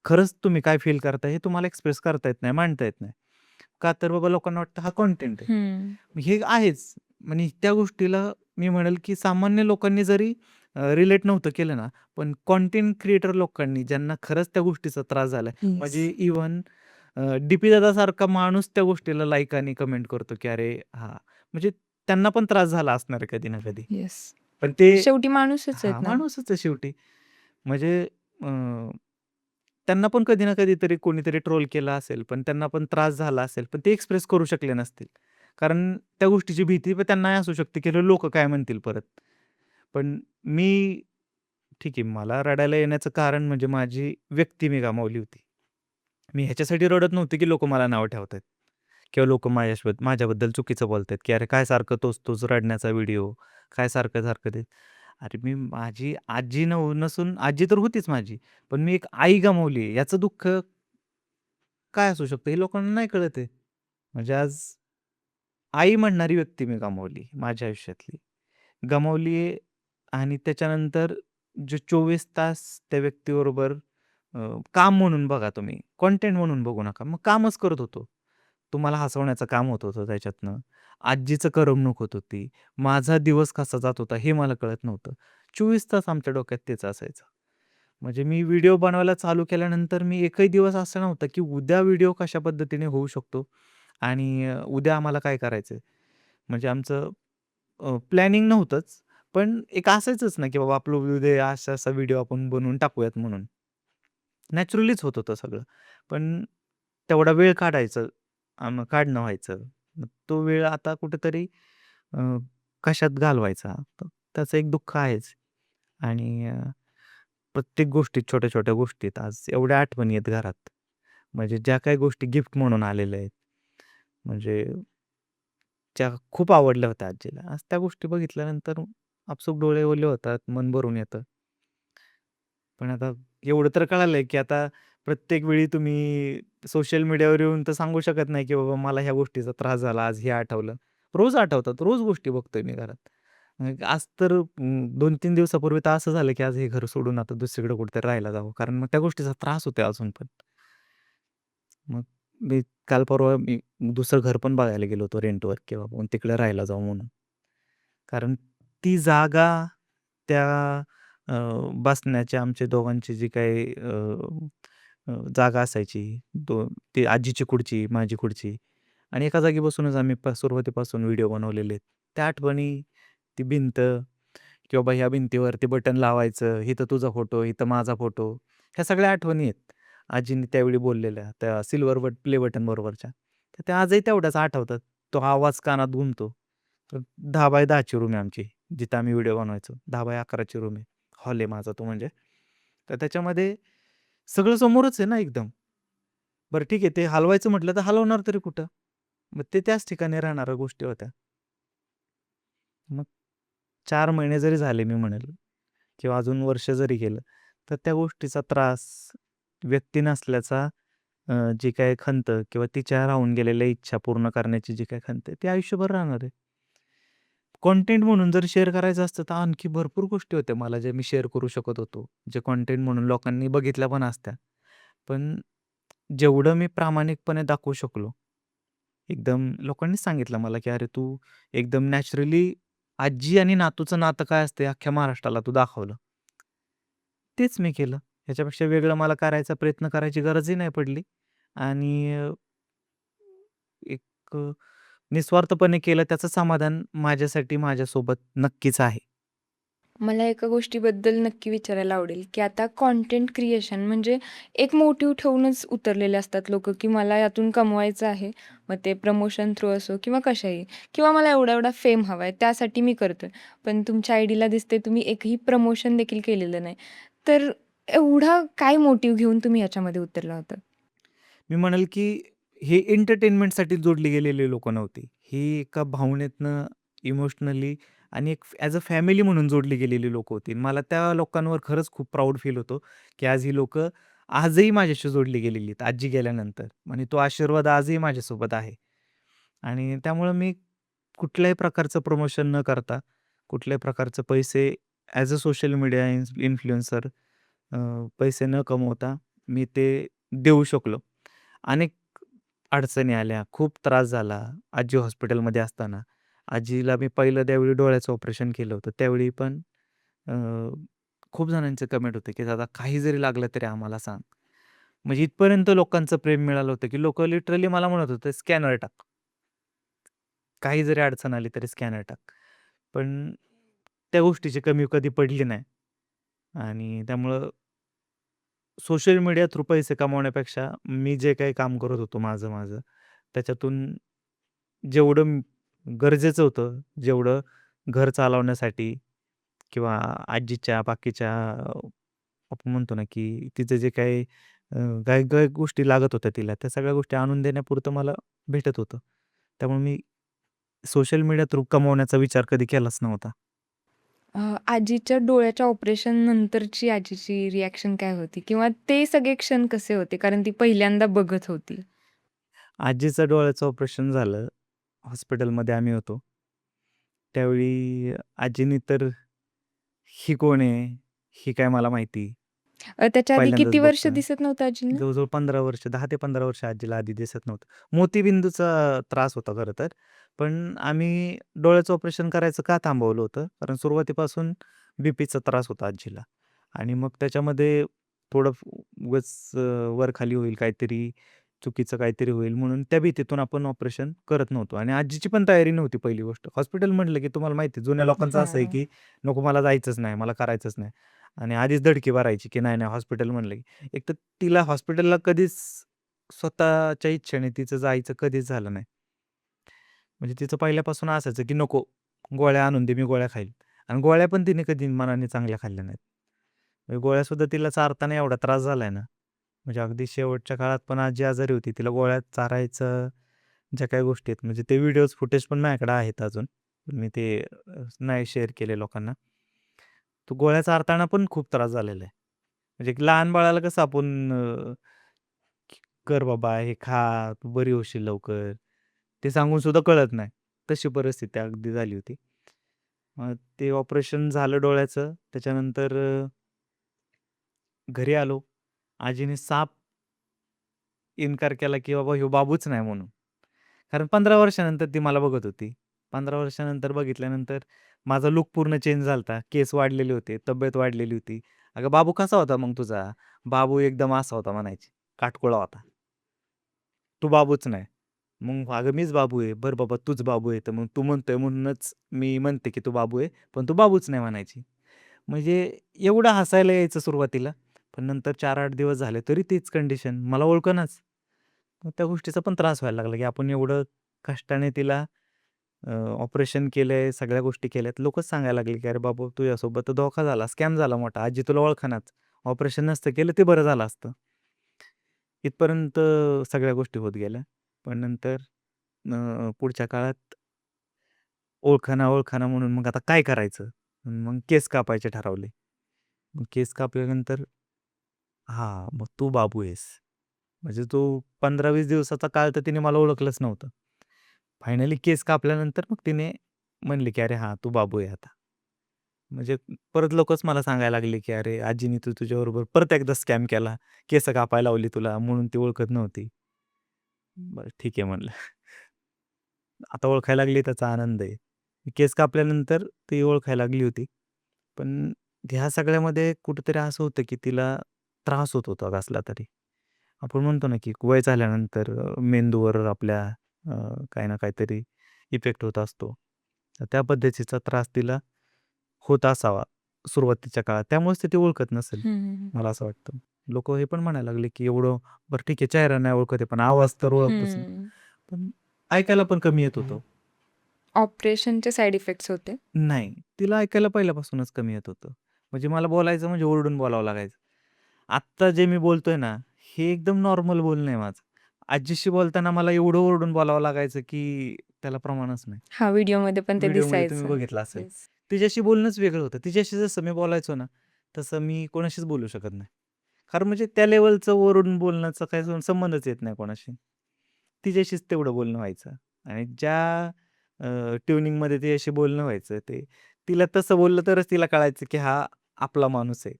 खरंच तुम्ही काय फील करताय हे तुम्हाला एक्सप्रेस करता येत नाही, मांडता येत नाही. का तर बाबा लोकांना वाटतं हा कंटेंट आहे. हं. हे आहेच. आणि त्या गोष्टीला मी म्हणेल, की सामान्य लोकांनी जरी रिलेट नव्हतं केलं ना, पण कंटेंट क्रिएटर लोकांनी ज्यांना खरंच त्या गोष्टीचा त्रास झालाय, येस. म्हणजे इव्हन डी-पी दादासारखा माणूस त्या गोष्टीला लाईक आणि कमेंट करतो, की "अरे हां." म्हणजे त्यांना पण त्रास झाला असणार आहे कधी ना कधी. येस. पण ते शेवटी माणूसच आहेत हां, ना. माणूसच आहे शेवटी. म्हणजे अ, त्यांना पण कधी ना कधीतरी कोणीतरी ट्रोल केला असेल, पण त्यांना पण त्रास झाला असेल, पण ते एक्सप्रेस करू शकले नसतील. कारण त्या गोष्टीची भीती पण त्यांनाही असू शकते, की लोकं काय म्हणतील परत. पण मी ठीक आहे, मला रडायला येण्याचं कारण म्हणजे माझी व्यक्ती मी गमावली होती. मी ह्याच्यासाठी रडत नव्हते, की लोकं मला नावं ठेवतायत किंवा लोकं माझ्याबद्दल चुकीचं बोलतायत, की "अरे, काय सारखं तोच-तोच रडण्याचा व्हिडिओ, काय सारखं-सारखं ते." अरे, मी माझी आजी नसून आजी तर होतीच माझी, पण मी एक आई गमावली याचं दुःख काय असू शकतं हे लोकांना नाही कळत आहे. म्हणजे आज आई म्हणणारी व्यक्ती मी गमावली माझ्या आयुष्यातली. गमावली आहे आणि त्याच्यानंतर जे 24 तास त्या व्यक्तीबरोबर काम म्हणून बघा तुम्ही, कंटेंट म्हणून बघू नका. मग कामच करत होतो. तुम्हाला हसवण्याचं काम होत होतं त्याच्यातनं. आजीचं करमणूक होत होती. माझा दिवस कसा जात होता हे मला कळत नव्हतं. 24 तास आमच्या डोक्यात तेच असायचं. म्हणजे मी व्हिडिओ बनवायला चालू केल्यानंतर मी एकही दिवस असा नव्हता, की उद्या व्हिडिओ कशा पद्धतीने होऊ शकतो आणि उद्या आम्हाला काय करायचंय. म्हणजे आमचं प्लॅनिंग नव्हतंच. पण एक असायचंच ना, की बाबा आपलं उद्या असा-असा व्हिडिओ आपण बनवून टाकूयात म्हणून. नॅचरलीच होत होतं सगळं. पण तेवढा वेळ काढणं व्हायचं. मग तो वेळ आता कुठेतरी अ, कशात घालवायचा? तर त्याचं एक दुःख आहेच. आणि प्रत्येक गोष्टीत, छोट्या-छोट्या गोष्टीत आज एवढ्या आठवणी आहेत घरात. म्हणजे ज्या काही गोष्टी गिफ्ट म्हणून आलेल्या आहेत. म्हणजे ज्या खूप आवडल्या होत्या आजीला. आज त्या गोष्टी बघितल्यानंतर आपसूक डोळे ओले होतात, मन भरून येतं. पण आता एवढं तर कळालंय, की आता प्रत्येक वेळी तुम्ही सोशल मीडियावर येऊन तर सांगू शकत नाही, की बाबा मला ह्या गोष्टीचा त्रास झाला, आज हे आठवलं. रोज आठवतात, रोज गोष्टी बघतोय मी घरात. आज तर 2-3 दिवसापूर्वी तर असं झालं, की आज हे घर सोडून आता दुसरीकडे कुठेतरी राहायला जावं. कारण मग त्या गोष्टीचा त्रास होतोय अजून पण. मग मी काल परवा मी दुसरं घर पण बघायला गेलो होतो रेंटवर, की बाबा मग तिकडे राहायला जाऊ म्हणून. कारण ती जागा त्या अ, बसण्याची आमच्या दोघांची जी काही जागा असायची, ती आजीची खुर्ची, माझी खुर्ची आणि एका जागी बसूनच आम्ही सुरुवातीपासून व्हिडिओ बनवलेले आहेत. त्या आठवणी, ती भिंत की बाबा ह्या भिंतीवर ते बटन लावायचं, इथं तुझा फोटो, इथं माझा फोटो, ह्या सगळ्या आठवणी आहेत. आजींनी त्यावेळी बोललेल्या त्या सिल्व्हर प्ले बटन बरोबरच्या. तर त्या आजही तेवढ्याच आठवतात. तो आवाज कानात घुमतो. तर 10 बाय 10 ची रूम आहे आमची, जिथं आम्ही व्हिडिओ बनवायचो. 10 बाय 11 ची रूम आहे. हॉल आहे माझा तो म्हणजे. तर त्याच्यामध्ये सगळं समोरच आहे ना एकदम. बरं ठीक आहे, ते हलवायचं म्हटलं तर हलवणार तरी कुठं? मग ते त्याच ठिकाणी राहणाऱ्या गोष्टी होत्या. मग 4 महिने जरी झाले मी म्हणेल किंवा अजून वर्ष जरी गेलं, तर त्या गोष्टीचा त्रास, व्यक्ती नसल्याचा जी काही खंत किंवा तिच्या राहून गेलेल्या इच्छा पूर्ण करण्याची जी काही खंत आहे, ती आयुष्यभर राहणार आहे. कंटेंट म्हणून जर शेअर करायचं असतं, तर आणखी भरपूर गोष्टी होत्या मला ज्या मी शेअर करू शकत होतो. जे कंटेंट म्हणून लोकांनी बघितल्या पण असत्या. पण जेवढं मी प्रामाणिकपणे दाखवू शकलो, एकदम लोकांनीच सांगितलं मला, की "अरे, तू एकदम नॅचरली आजी आणि नातूचं नातं काय असते अख्ख्या महाराष्ट्राला तू दाखवलं." तेच मी केलं. ह्याच्यापेक्षा वेगळं मला करायचा प्रयत्न करायची गरजही नाही पडली आणि एक निस्वार्थपणे केलं त्याचं समाधान माझ्यासाठी माझ्यासोबत नक्कीच आहे. मला एका गोष्टीबद्दल नक्की विचारायला आवडेल, की आता कंटेंट क्रिएशन म्हणजे एक मोटिव्ह ठेवूनच उतरलेले असतात लोकं, की मला यातून कमवायचं आहे. मग ते प्रमोशन थ्रू असो किंवा कशाही किंवा मला एवढा-एवढा फेम हवा आहे, त्यासाठी मी करतोय. पण तुमच्या आयडीला दिसते तुम्ही एकही प्रमोशन देखील केलेलं नाही. तर एवढा काय मोटिव्ह घेऊन तुम्ही ह्याच्यामध्ये उतरला होता? मी म्हणेल की हे एंटरटेनमेंटसाठी जोडली गेलेली लोकं नव्हती. ही एका भावनेतनं, इमोशनली आणि एक ॲज अ फॅमिली म्हणून जोडली गेलेली लोकं होती. मला त्या लोकांवर खरंच खूप प्राउड फील होतो, की आज ही लोकं आजही माझ्याशी जोडली गेलेली आहेत, आजी गेल्यानंतर आणि तो आशीर्वाद आजही माझ्यासोबत आहे. आणि त्यामुळं मी कुठल्याही प्रकारचं प्रमोशन न करता, कुठल्याही प्रकारचे पैसे as a social media influencer पैसे न कमवता मी ते देऊ शकलो. अनेक अडचणी आल्या, खूप त्रास झाला. आजी हॉस्पिटलमध्ये असताना. आजीला मी पहिलं त्यावेळी डोळ्याचं ऑपरेशन केलं होतं. त्यावेळी पण अ, खूप जणांचे कमेंट होते, की "दादा काही जरी लागलं तरी आम्हाला सांग." म्हणजे इथपर्यंत लोकांचं प्रेम मिळालं होतं, की लोकं लिटरली मला म्हणत होते, "स्कॅनर टाक. काही जरी अडचण आली तरी स्कॅनर टाक." पण त्या गोष्टीची कमी कधी पडली नाही आणि त्यामुळं सोशल मीडिया थ्रू पैसे कमवण्यापेक्षा मी जे काही काम करत होतो माझं, त्याच्यातून जेवढं गरजेचं होतं, जेवढं घर चालवण्यासाठी किंवा आजीच्या बाकीच्या आपण म्हणतो ना, की तिचं जे काही काही गोष्टी लागत होत्या तिला, त्या सगळ्या गोष्टी आणून देण्यापुरतं मला भेटत होतं. त्यामुळे मी सोशल मीडिया थ्रू कमवण्याचा विचार कधी केलाच नव्हता. आजीच्या डोळ्याच्या ऑपरेशन नंतरची आजीची रिएक्शन काय होती? किंवा ते सगळे क्षण कसे होते? कारण ती पहिल्यांदा बघत होती. आजीचं डोळ्याचं ऑपरेशन झालं. हॉस्पिटलमध्ये आम्ही होतो. त्यावेळी आजीनी तर "ही कोण आहे? ही काय मला माहिती." त्याच्या आधी पहिल्यांदाच किती वर्ष बघतोय. दिसत नव्हतं आजींना? जवळ-जवळ 15 वर्ष, 10 ते 15 वर्ष आजीला आधी दिसत नव्हतं. मोतीबिंदूचा त्रास होता खरं तर. पण आम्ही डोळ्याचं ऑपरेशन करायचं का थांबवलं होतं? कारण सुरुवातीपासून बीपीचा त्रास होता आजीला आणि मग त्याच्यामध्ये थोडं उगाच वर-खाली होईल काहीतरी, चुकीचं काहीतरी होईल म्हणून त्या भीतीतून आपण ऑपरेशन करत नव्हतो आणि आजीची पण तयारी नव्हती पहिली गोष्ट. हॉस्पिटल म्हटलं की तुम्हाला माहिती आहे जुन्या लोकांचं असं आहे हां. की नको मला जायचंच नाही, मला करायचंच नाही आणि आधीच धडकी भरायची की नाही, नाही हॉस्पिटल म्हणलं की एक तर तिला हॉस्पिटलला कधीच स्वतःच्या इच्छेने तिचं जायचं कधीच झालं नाही. म्हणजे तिचं पहिल्यापासून असायचं की नको, गोळ्या आणून दे, मी गोळ्या खाईल आणि गोळ्या पण तिने कधी मनाने चांगल्या खाल्ल्या नाहीत. म्हणजे गोळ्यासुद्धा तिला चारताना एवढा त्रास झालाय ना, म्हणजे अगदी शेवटच्या काळात पण आजी आजारी होती. तिला गोळ्या चारायचं, ज्या काही गोष्टी आहेत म्हणजे ते व्हिडिओज फुटेज पण माझ्याकडे आहेत अजून. मी ते नाही शेअर केले लोकांना. तो गोळ्या चारताना पण खूप त्रास झालेला आहे. म्हणजे एक लहान बाळाला कसं आपण "कर बाबा, हे खा, तू बरी होशील लवकर." ते सांगून सुद्धा कळत नाही. तशी परिस्थिती अगदी झाली होती. मग ते ऑपरेशन झालं डोळ्याचं. त्याच्यानंतर घरी आलो. आजीने साफ इन्कार केला, की बाबा ह्यो बाबूच नाही म्हणून. कारण 15 वर्षानंतर ती मला बघत होती. 15 वर्षानंतर बघितल्यानंतर माझा लूक पूर्ण चेंज झाला होता. केस वाढलेले होते, तब्येत वाढलेली होती. "अगं बाबू कसा होता मग तुझा?" "बाबू एकदम असा होता" म्हणायची. "काटकोळा होता. तू बाबूच नाही." मग "अगं मीच बाबू आहे." "बरं बाबा तूच बाबू आहे." तर मग "तू म्हणतोय म्हणूनच मी म्हणते, की तू बाबू आहे, पण तू बाबूच नाही" म्हणायची. म्हणजे एवढं हसायला यायचं सुरुवातीला. पण नंतर 4-8 दिवस झाले तरी तीच कंडिशन. मला ओळखेनाच. मग त्या गोष्टीचा पण त्रास व्हायला लागला, की आपण एवढं कष्टाने तिला ऑपरेशन केलंय, सगळ्या गोष्टी केल्यात. लोकच सांगायला लागले, की "अरे बाबा तुझ्यासोबत तर धोका झाला, स्कॅम झाला मोठा. आजी तुला ओळखेनाच. ऑपरेशन नसतं केलं ते बरं झालं असतं." इथपर्यंत सगळ्या गोष्टी होत गेल्या. पण नंतर पुढच्या काळात ओळखेना म्हणून मग आता काय करायचं? मग केस कापायचे ठरवले. मग केस कापल्यानंतर हां, मग तू बाबू आहेस. म्हणजे तो 15-20 दिवसाचा काळ तर तिने मला ओळखलंच नव्हतं. फायनली केस कापल्यानंतर मग तिने म्हणली, की "अरे हां, तू बाबू आहे आता." म्हणजे परत लोकच मला सांगायला लागले, की "अरे आजीनी तुझ्याबरोबर परत एकदा स्कॅम केला. केस कापायला लावली तुला म्हणून ती ओळखत नव्हती." बरं ठीक आहे म्हणलं. आता ओळखायला लागली त्याचा आनंद आहे. केस कापल्यानंतर ती ओळखायला लागली होती. पण ह्या सगळ्यामध्ये कुठेतरी असं होतं, की तिला त्रास होत होता कसला तरी. आपण म्हणतो ना, की वय झाल्यानंतर मेंदूवर आपल्या काही ना काहीतरी इफेक्ट होत असतो. तर त्या पद्धतीचा त्रास तिला होत असावा सुरुवातीच्या काळात. त्यामुळेच ती ओळखत नसेल, हं, हं, हं. मला असं वाटतं. लोकं हे पण म्हणायला लागले, की एवढं बरं ठीक आहे चेहरा नाही ओळखत आहे, पण आवाज तर ओळखतोच ना. हं. पण ऐकायला पण कमी येत होतं. ऑपरेशनचे साइड इफेक्ट्स होते? नाही, तिला ऐकायला पहिल्यापासूनच कमी येत होतं. म्हणजे मला बोलायचं म्हणजे ओरडून बोलावं लागायचं. आत्ता जे मी बोलतोय ना, हे एकदम नॉर्मल बोलणं आहे माझं. आजीशी बोलताना मला एवढं ओरडून बोलावं लागायचं, की त्याला प्रमाणच नाही. हां, व्हिडिओमध्ये पण ते व्हिडिओमध्ये तुम्ही दिसायचं. बघितलं असेल. येस. तिच्याशी बोलणंच वेगळं होतं. तिच्याशी जसं मी बोलायचो ना, तसं मी कोणाशीच बोलू शकत नाही. कारण म्हणजे त्या लेव्हलचं ओरडून बोलण्याचा काही संबंधच येत नाही कोणाशी. तिच्याशीच तेवढं बोलणं व्हायचं आणि ज्या ट्युनिंगमध्ये तिच्याशी बोलणं व्हायचं ते तिला तसं बोललं तरच तिला कळायचं, की हा आपला माणूस आहे.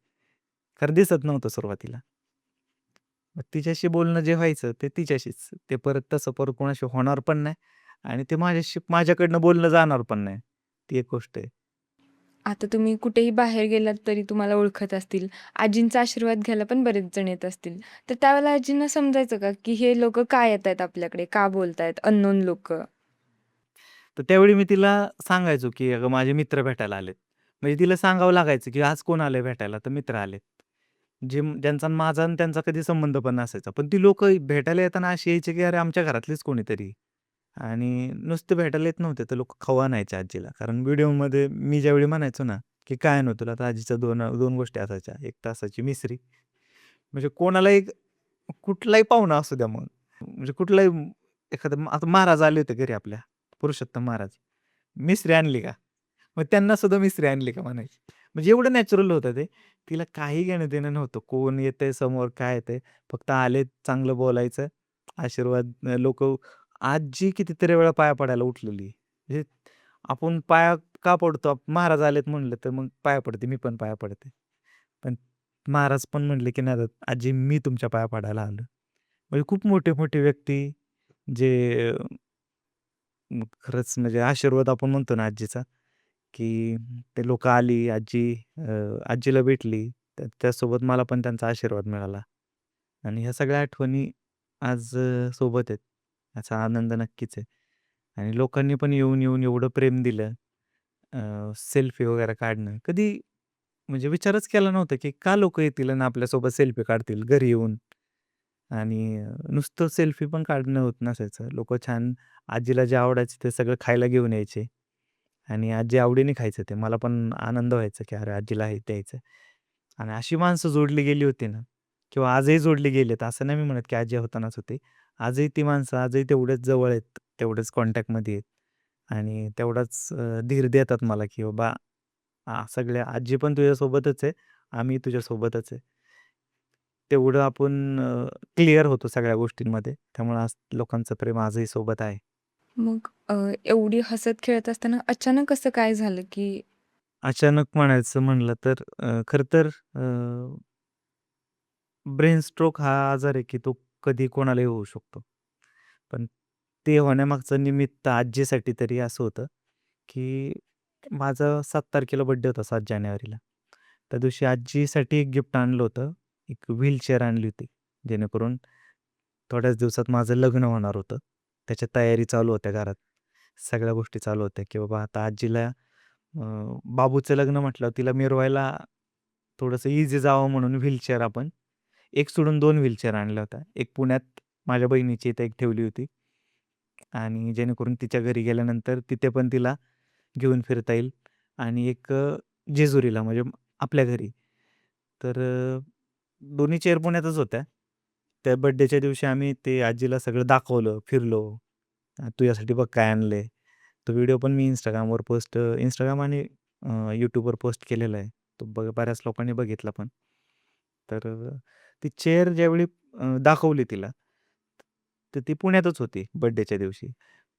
कारण दिसत नव्हतं सुरुवातीला. मग तिच्याशी बोलणं जे व्हायचं ते तिच्याशीच. ते परत तसं परत कोणाशी होणार पण नाही आणि ते माझ्याकडनं बोलणं जाणार पण नाही. ती एक गोष्ट आहे. आता तुम्ही कुठेही बाहेर गेलात तरी तुम्हाला ओळखत असतील. आजींचा आशीर्वाद घ्यायला पण बरेच जण येत असतील. तर त्यावेळेला आजींना समजायचं का, की हे लोकं का येतायत आपल्याकडे? का बोलतायत? अननोन लोकं? तर त्यावेळी मी तिला सांगायचो, की "अगं माझे मित्र भेटायला आलेत." म्हणजे तिला सांगावं लागायचं, की "आज कोण आलंय भेटायला?" तर मित्र आलेत. ज्यांचा आणि माझा आणि त्यांचा कधी संबंध पण नसायचा. पण ती लोकं भेटायला येताना अशी यायची, की "अरे आमच्या घरातलीच कोणीतरी." आणि नुसते भेटायला येत नव्हते, तर लोकं खाऊ आणायचे आजीला. कारण व्हिडिओमध्ये मी ज्यावेळी म्हणायचो ना, की "काय आणू तुला?" तर आजीच्या 2 गोष्टी असायच्या. एक तर असायची मिसरी. म्हणजे कोणालाही कुठलाही पाहुणा असू द्या मग. म्हणजे कुठलाही एखादा आता महाराज आले होते घरी आपल्या, पुरुषोत्तम महाराज. "मिसरी आणली का?" मग त्यांना सुद्धा मिसरी आणली का म्हणायची. म्हणजे एवढं नॅचरल होतं ते. तिला काही घेणं-देणं नव्हतं. कोण येतंय समोर, काय येतंय. फक्त आलेत, चांगलं बोलायचं, आशीर्वाद आजी कितीतरी वेळा पाया पडायला उठलेली. म्हणजे आपण पाया का पडतो? महाराज आलेत म्हणलं, तर मग पाया पडते. मी पण पाया पडते. पण महाराज पण म्हणले, की "नाही आजी मी तुमच्या पाया पडायला आलो." म्हणजे खूप मोठे-मोठे व्यक्ती जे खरंच म्हणजे आशीर्वाद आपण म्हणतो ना आजीचा, की ते लोकं आली, आजीला भेटली. त्यासोबत मला पण त्यांचा आशीर्वाद मिळाला आणि ह्या सगळ्या आठवणी आज सोबत आहेत. याचा आनंद नक्कीच आहे आणि लोकांनी पण येऊन एवढं प्रेम दिलं. सेल्फी वगैरे काढणं. कधी म्हणजे विचारच केला नव्हता, की का लोकं येतील आणि आपल्यासोबत सेल्फी काढतील घरी येऊन आणि नुसतं सेल्फी पण काढणं होत नसायचं. लोकं छान आजीला जे आवडायचं ते सगळं खायला घेऊन यायचे आणि आजी आवडीने खायचं ते. मला पण आनंद व्हायचा, की अरे आजीला हे द्यायचं आणि अशी माणसं जोडली गेली होती ना किंवा आजही जोडली गेली असं नाही मी म्हणत, की आजी होतानाच होते. आजही ती माणसं आजही तेवढेच जवळ आहेत, तेवढेच कॉन्टॅक्टमध्ये आहेत आणि तेवढाच धीर देतात मला, की बाबा सगळे आजी पण तुझ्यासोबतच आहे, आम्ही तुझ्यासोबतच आहे. तेवढं आपण क्लिअर होतो सगळ्या गोष्टींमध्ये. त्यामुळे आज लोकांचं प्रेम आजही सोबत आहे. मग एवढी हसत खेळत असताना अचानक असं काय झालं, की अचानक म्हणायचं म्हणलं तर खरं तर ब्रेन स्ट्रोक हा आजार आहे, की तो कधी कोणालाही होऊ शकतो. पण ते होण्यामागचं निमित्त आजीसाठी तरी असं होतं, की माझा 7 तारखेला बर्थडे होता 7 जानेवारीला. त्या दिवशी आजीसाठी एक गिफ्ट आणलं होतं. एक व्हीलचेअर आणली होती. जेणेकरून थोड्याच दिवसात माझं लग्न होणार होतं. त्याच्या तयारी चालू होत्या घरात. सगळ्या गोष्टी चालू होत्या, की बाबा आता आजीला बाबूचं लग्न म्हटल्यावर तिला मिरवायला थोडंसं इझी जावं म्हणून व्हीलचेअर आपण एक सोडून 2 व्हीलचेअर आणल्या होत्या. एक पुण्यात माझ्या बहिणीची इथे एक ठेवली होती आणि जेणेकरून तिच्या घरी गेल्यानंतर तिथे पण तिला घेऊन फिरता येईल आणि एक जेजुरीला म्हणजे आपल्या घरी. तर दोन्ही चेअर पुण्यातच होत्या. त्या बर्थडेच्या दिवशी आम्ही ते आजीला सगळं दाखवलं, फिरलो. तुझ्यासाठी बघ काय आणलंय. तो व्हिडिओ पण मी Instagram आणि YouTubeवर पोस्ट केलेला आहे. तो बऱ्याच लोकांनी बघितला पण. तर ती चेअर ज्यावेळी दाखवली तिला, तर ती पुण्यातच होती बर्थडेच्या दिवशी.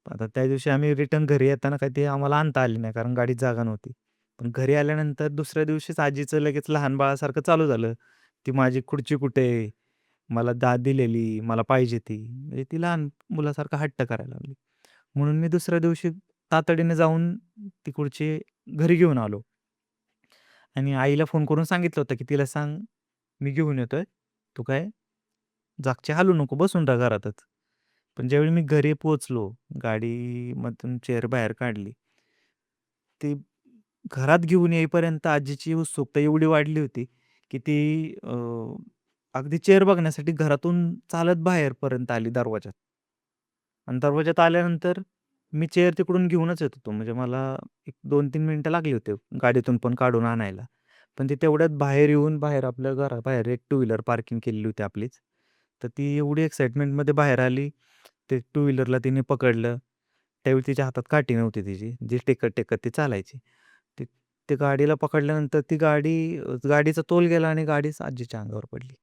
आता त्या दिवशी आम्ही रिटर्न घरी येताना काही ते आम्हाला आणता आली नाही, कारण गाडीत जागा नव्हती. पण घरी आल्यानंतर दुसऱ्या दिवशीच आजीचं लगेच लहान बाळासारखं चालू झालं. "ती माझी खुर्ची कुठे आहे? मला दाद दिलेली, मला पाहिजे ती." म्हणजे ती लहान मुलासारखं हट्ट करायला लागली. म्हणून मी दुसऱ्या दिवशी तातडीने जाऊन ती खुर्ची घरी घेऊन आलो आणि आईला फोन करून सांगितलं होतं, की "तिला सांग, मी घेऊन येतोय. तू काय जागची हालू नको, बसून राहा घरातच." पण ज्यावेळी मी घरी पोहोचलो, गाडीमधून चेअर बाहेर काढली. ती घरात घेऊन येईपर्यंत आजीची उत्सुकता एवढी वाढली होती, की ती अगदी चेअर बघण्यासाठी घरातून चालत बाहेरपर्यंत आली दरवाजात. आणि दरवाजात आल्यानंतर मी चेअर तिकडून घेऊनच येत होतो. म्हणजे मला एक 2-3 मिनिटं लागली होते गाडीतून पण काढून आणायला. पण ती तेवढ्यात बाहेर येऊन बाहेर आपल्या घराबाहेर एक टू व्हीलर पार्किंग केलेली होती आपलीच. तर ती एवढी एक्साइटमेंटमध्ये बाहेर आली. ते टू व्हीलरला तिने पकडलं. त्यावेळी तिच्या हातात काठी नव्हती तिची. जी टेकत-टेकत ती चालायची. ती ते गाडीला पकडल्यानंतर ती गाडीचा तोल गेला आणि गाडीच आजीच्या अंगावर पडली.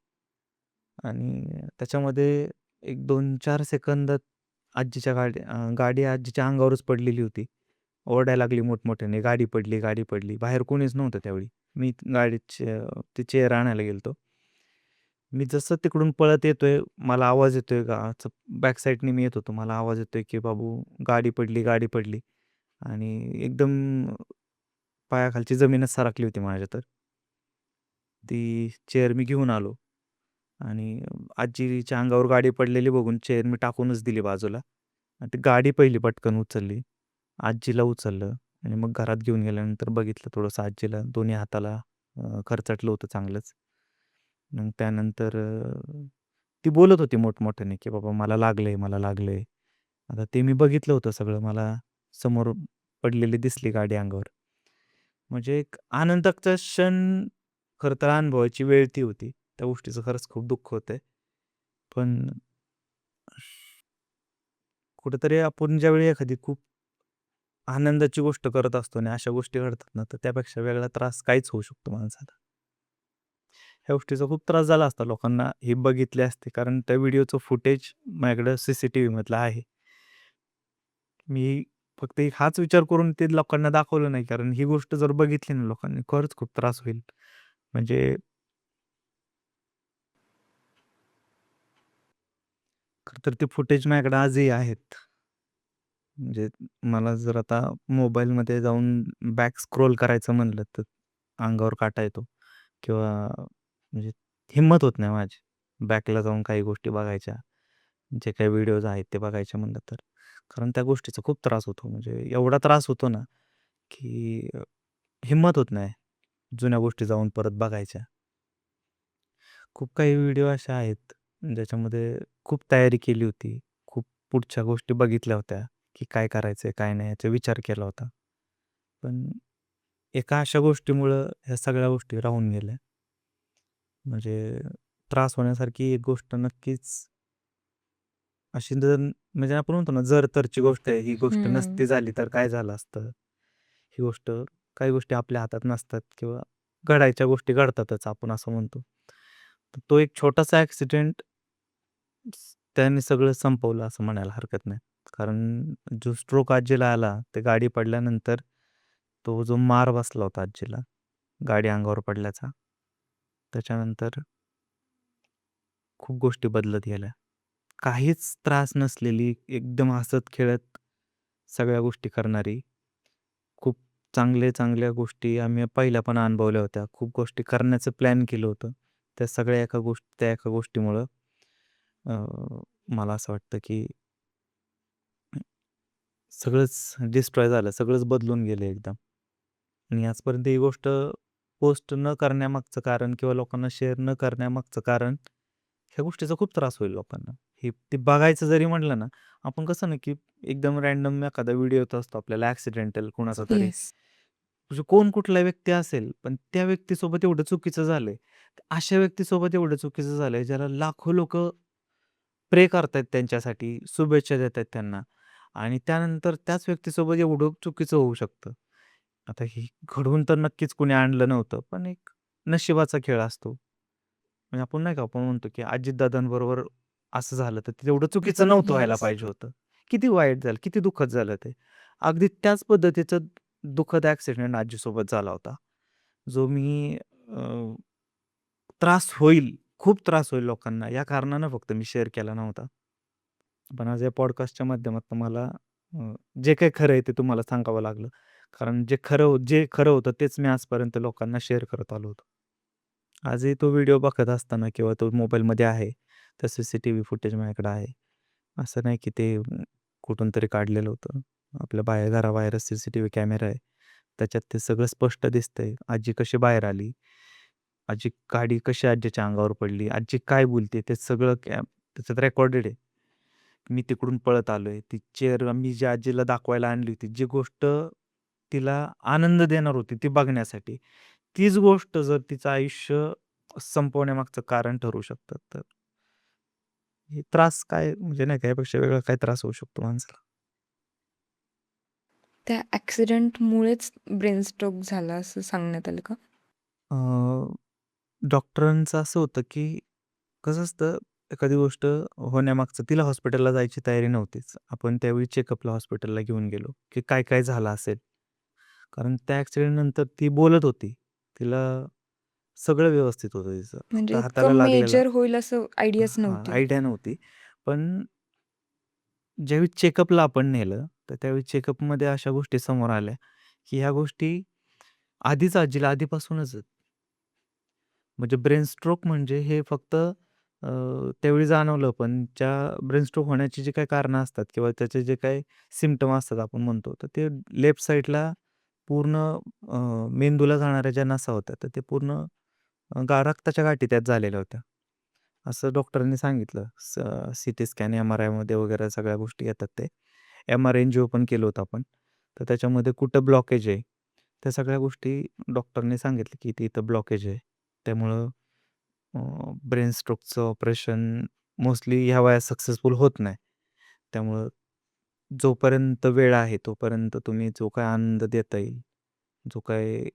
आणि त्याच्यामध्ये एक 2-4 सेकंदात गाडी आजीच्या अंगावरच पडलेली होती. ओरडायला लागली मोठमोठ्याने, "गाडी पडली, गाडी पडली." बाहेर कोणीच नव्हतं त्यावेळी. मी ती चेअर आणायला गेलो मी जसं तिकडून पळत येतोय, मला आवाज येतोय बॅक साईडने मी येत होतो. मला आवाज येतोय, की "बाबू, गाडी पडली, गाडी पडली." आणि एकदम पायाखालची जमीनच सरकली होती माझ्या तर. ती चेअर मी घेऊन आलो आणि आजीच्या अंगावर गाडी पडलेली बघून चेअर मी टाकूनच दिली बाजूला आणि ती गाडी पहिली पटकन उचलली. आजीला उचललं आणि मग घरात घेऊन गेल्यानंतर बघितलं थोडंसं आजीला दोन्ही हाताला खरचटलं होतं चांगलंच. मग त्यानंतर ती बोलत होती मोठमोठ्याने, की "बाबा मला लागलंय, मला लागलंय." आता ते मी बघितलं होतं सगळं. मला समोर पडलेली दिसली गाडी अंगावर. म्हणजे एक आनंदाचा क्षण खरं तर अनुभवायची वेळ ती होती. त्या गोष्टीचं खरंच खूप दुःख होतंय. पण कुठेतरी आपण ज्यावेळी एखादी खूप आनंदाची गोष्ट करत असतो आणि अशा गोष्टी घडतात ना, तर त्यापेक्षा वेगळा त्रास काहीच होऊ शकतो माणसाला. ह्या गोष्टीचा खूप त्रास झाला असता लोकांना हे बघितले असते. कारण त्या व्हिडिओचं फुटेज माझ्याकडं CCTVमधलं आहे. मी फक्त एक हाच विचार करून ते लोकांना दाखवलं नाही, कारण ही गोष्ट जर बघितली ना लोकांनी खरंच खूप त्रास होईल. म्हणजे खरं तर ते फुटेज माझ्याकडे आजही आहेत. म्हणजे मला जर आता मोबाईलमध्ये जाऊन बॅक स्क्रोल करायचं म्हणलं, तर अंगावर काटा येतो किंवा म्हणजे हिंमत होत नाही माझी बॅकला जाऊन काही गोष्टी बघायच्या. जे काही व्हिडिओज आहेत ते बघायचे म्हणलं तर. कारण त्या गोष्टीचा खूप त्रास होतो. म्हणजे एवढा त्रास होतो ना, की हिंमत होत नाही जुन्या गोष्टी जाऊन परत बघायच्या. खूप काही व्हिडिओ अशा आहेत, ज्याच्यामध्ये खूप तयारी केली होती. खूप पुढच्या गोष्टी बघितल्या होत्या, की काय करायचंय, काय नाही याचा विचार केला होता. पण एका अशा गोष्टीमुळं ह्या सगळ्या गोष्टी राहून गेल्या. म्हणजे त्रास होण्यासारखी एक गोष्ट नक्कीच अशी जर म्हणजे आपण म्हणतो ना, जर तरची गोष्ट आहे. ही गोष्ट हं. नसती झाली तर काय झालं असतं? ही गोष्ट काही गोष्टी आपल्या हातात नसतात किंवा घडायच्या गोष्टी घडतातच आपण असं म्हणतो. तर तो एक छोटासा ॲक्सिडेंट त्याने सगळं संपवलं असं म्हणायला हरकत नाही. कारण जो स्ट्रोक आजीला आला, ते गाडी पडल्यानंतर तो जो मार बसला होता आजीला, गाडी अंगावर पडल्याचा, त्याच्यानंतर खूप गोष्टी बदलत गेल्या. काहीच त्रास नसलेली, एकदम हसत-खेळत सगळ्या गोष्टी करणारी, खूप चांगल्या गोष्टी आम्ही पहिल्या पण अनुभवल्या होत्या. खूप गोष्टी करण्याचं प्लॅन केलं होतं. त्या सगळ्या त्या एका गोष्टीमुळं अ, मला असं वाटतं की सगळंच डिस्ट्रॉय झालं, सगळंच बदलून गेलं एकदम. आणि आजपर्यंत ही गोष्ट पोस्ट न करण्यामागचं कारण किंवा लोकांना शेअर न करण्यामागचं कारण, ह्या गोष्टीचा खूप त्रास होईल लोकांना. हे ते बघायचं जरी म्हटलं ना, आपण कसं ना, की एकदम रँडम एखादा व्हिडिओ येत असतो आपल्याला ॲक्सिडेंटल कुणाचा तरी. येस. म्हणजे कोण कुठला व्यक्ती असेल, पण त्या व्यक्तीसोबत एवढं चुकीचं झालंय. अशा व्यक्तीसोबत एवढं चुकीचं झालंय, ज्याला लाखो लोकं प्रे करतायत त्यांच्यासाठी, शुभेच्छा देतायत त्यांना आणि त्यानंतर त्याच व्यक्तीसोबत एवढं चुकीचं होऊ शकतं. आता हे घडवून तर नक्कीच कुणी आणलं नव्हतं, पण एक नशिबाचा खेळ असतो. म्हणजे आपण नाही का आपण म्हणतो, की अजितदादांबरोबर असं झालं, तर ते तेवढं चुकीचं नव्हतं व्हायला येस. पाहिजे होतं. किती वाईट झालं, किती दुःखद झालं ते. अगदी त्याच पद्धतीचं दुःखद ॲक्सिडेंट आजीसोबत झाला होता. जो मी त्रास होईल, खूप त्रास होईल लोकांना या कारणानं फक्त मी शेअर केला नव्हता. पण आज या पॉडकास्टच्या माध्यमातून मला जे काही खरं आहे ते तुम्हाला सांगावं लागलं. कारण जे खरं होतं तेच मी आजपर्यंत लोकांना शेअर करत आलो होतो. आजही तो व्हिडिओ बघत असताना किंवा तो मोबाईलमध्ये आहे, तर सीसीटीव्ही फुटेज माझ्याकडे आहे. असं नाही की ते कुठून तरी काढलेलं होतं. आपल्या घराबाहेरच सीसीटीव्ही कॅमेरा आहे. त्याच्यात ते सगळं स्पष्ट दिसतंय. आजी कशी बाहेर आली, आजी गाडी कशी आजीच्या अंगावर पडली, आजी काय बोलते ते सगळं त्याच्यात रेकॉर्डेड आहे. मी तिकडून पळत आलोय. ती चेअर मी ज्या आजीला दाखवायला आणली होती, जी गोष्ट तिला आनंद देणार होती ती बघण्यासाठी, तीच गोष्ट जर तिचं आयुष्य संपवण्यामागचं कारण ठरू शकतं, तर हे त्रास काय म्हणजे नाही का यापेक्षा वेगळा काय त्रास होऊ शकतो माणसाला? त्या ॲक्सिडेंटमुळेच ब्रेन स्ट्रोक झाला असं सांगण्यात आलं का? अ, डॉक्टरांचं असं होतं, की कसं असतं, एखादी गोष्ट होण्यामागचं तिला हॉस्पिटलला जायची तयारी नव्हतीच. आपण त्यावेळी चेकअपला हॉस्पिटलला घेऊन गेलो, की काय-काय झालं असेल. कारण त्या ॲक्सिडेंटनंतर ती बोलत होती. तिला सगळं व्यवस्थित होतं तिचं. फक्त म्हणजे हाताला इतकं लागलेला मेजर होईल असं आयडियाच हां, नव्हती. आयडिया नव्हती. पण ज्यावेळी चेकअपला आपण नेलं, तर त्यावेळी चेकअपमध्ये अशा गोष्टी समोर आल्या, की ह्या गोष्टी आधीच आजीला आधीपासूनच आहेत. म्हणजे ब्रेन स्ट्रोक म्हणजे हे फक्त त्यावेळी जाणवलं, पण ब्रेन स्ट्रोक होण्याची जी काही कारणं असतात किंवा त्याचे जे काही सिम्प्टम असतात आपण म्हणतो, तर ते लेफ्ट साइडला पूर्ण मेंदूला जाणाऱ्या ज्या नसा होत्या, तर ते पूर्ण रक्ताच्या गाठी त्यात झालेल्या होत्या. असं डॉक्टरांनी सांगितलं. सीटी स्कॅन, एम-आर-आयमध्ये वगैरे सगळ्या गोष्टी येतात ते. एम-आर एंजिओ पण केलं होतं आपण. तर त्याच्यामध्ये कुठं ब्लॉकेज आहे, त्या सगळ्या गोष्टी डॉक्टरने सांगितलं, की इथे इथं ब्लॉकेज आहे. त्यामुळं ब्रेन स्ट्रोकचं ऑपरेशन मोस्टली ह्या वयात सक्सेसफुल होत नाही. त्यामुळं जोपर्यंत वेळ आहे, तोपर्यंत तुम्ही जो काही आनंद देता येईल, जो काही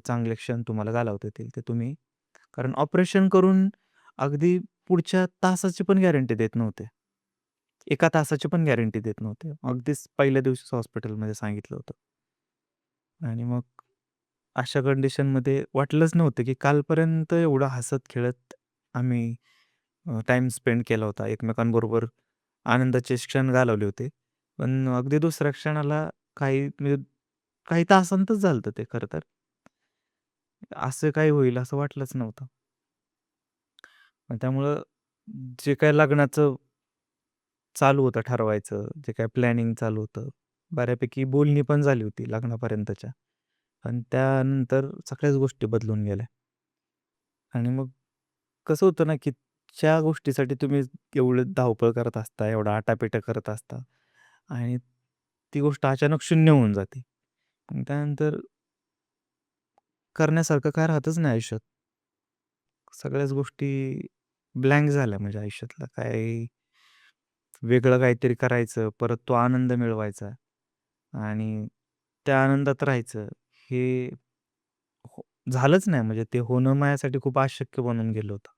चांगले क्षण तुम्हाला घालवता येतील, ते तुम्ही कारण ऑपरेशन करून अगदी पुढच्या तासाची पण गॅरंटी देत नव्हते. एका तासाची पण गॅरंटी देत नव्हते. अगदीच पहिल्या दिवशीच हॉस्पिटलमध्ये सांगितलं होतं. आणि मग अशा कंडिशनमध्ये वाटलंच नव्हतं, की कालपर्यंत एवढं हसत-खेळत आम्ही टाईम स्पेंड केला होता. एकमेकांबरोबर आनंदाचे क्षण घालवले होते. पण अगदी दुसऱ्या क्षणाला म्हणजे काही तासांतच झालं होतं ते खरं तर. असं काही होईल असं वाटलंच नव्हतं. त्यामुळं जे काही लग्नाचं चालू होतं ठरवायचं, जे काही प्लॅनिंग चालू होतं, बऱ्यापैकी बोलणी पण झाली होती लग्नापर्यंतच्या. आणि त्यानंतर सगळ्याच गोष्टी बदलून गेल्या. आणि मग कसं होतं ना, की ज्या गोष्टीसाठी तुम्ही एवढं धावपळ करत असता, एवढा आटापिटा करत असता आणि ती गोष्ट अचानक शून्य होऊन जाते. मग त्यानंतर करण्यासारखं काय राहतच नाही आयुष्यात. सगळ्याच गोष्टी ब्लँक झाल्या म्हणजे आयुष्यातलं. काय वेगळं काहीतरी करायचं, परत तो आनंद मिळवायचा आणि त्या आनंदात राहायचं हे झालंच नाही. म्हणजे ते होणं माझ्यासाठी खूप अशक्य बनून गेलं होतं.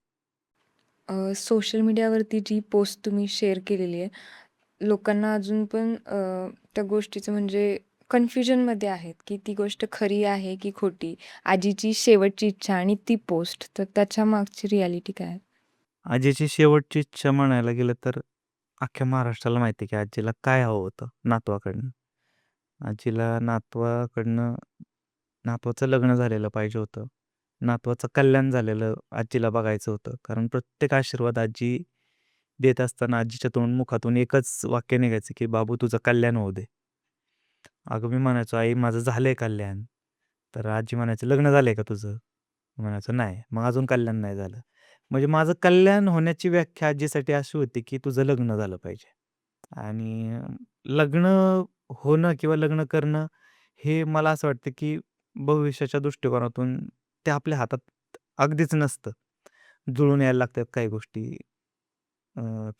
सोशल मीडियावरती जी पोस्ट तुम्ही शेअर केलेली आहे, लोकांना अजून पण त्या गोष्टीचं म्हणजे कन्फ्युजनमध्ये आहेत, की ती गोष्ट खरी आहे की खोटी? आजीची शेवटची इच्छा आणि ती पोस्ट, तर त्याच्या मागची रिॲलिटी काय आहे? आजीची शेवटची इच्छा म्हणायला गेलं तर अख्ख्या महाराष्ट्राला माहिती आहे, की आजीला काय हवं होतं नातवाकडनं. आजीला नातवाचं लग्न झालेलं पाहिजे होतं. नातवाचं कल्याण झालेलं आजीला बघायचं होतं. कारण प्रत्येक आशीर्वाद आजी देत असताना आजीच्या मुखातून एकच वाक्य निघायचं, की "बाबू तुझं कल्याण होऊ दे." अगं मी म्हणायचो, "आई माझं झालंय कल्याण." तर आजी म्हणायची, "लग्न झालंय का तुझं?" म्हणायचो, "नाही." "मग अजून कल्याण नाही झालं." म्हणजे माझं कल्याण होण्याची व्याख्या आजीसाठी अशी होती, की तुझं लग्न झालं पाहिजे. आणि लग्न होणं किंवा लग्न करणं हे मला असं वाटतं, की भविष्याच्या दृष्टिकोनातून ते आपल्या हातात अगदीच नसतं. जुळून यायला लागतात काही गोष्टी.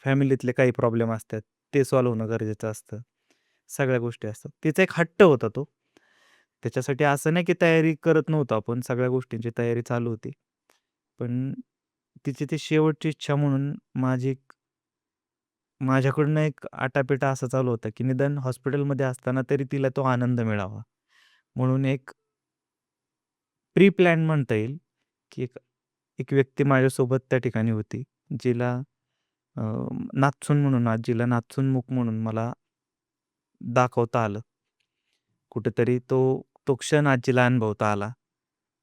फॅमिलीतले काही प्रॉब्लेम असतात, ते सॉल्व्ह होणं गरजेचं असतं. सगळ्या गोष्टी असतात. तिचा एक हट्ट होता तो. त्याच्यासाठी असं नाही की तयारी करत नव्हतो आपण, सगळ्या गोष्टींची तयारी चालू होती. पण तिची ती शेवटची इच्छा म्हणून माझ्याकडनं एक आटापिटा असा चालू होता, की निदान हॉस्पिटलमध्ये असताना तरी तिला तो आनंद मिळावा. म्हणून एक प्री प्लॅन म्हणता येईल, की एक एक व्यक्ती माझ्यासोबत त्या ठिकाणी होती, जिला अ, नातसून म्हणून आजीला नातसूनमुख म्हणून मला दाखवता आलं. कुठेतरी तो क्षण आजीला अनुभवता आला.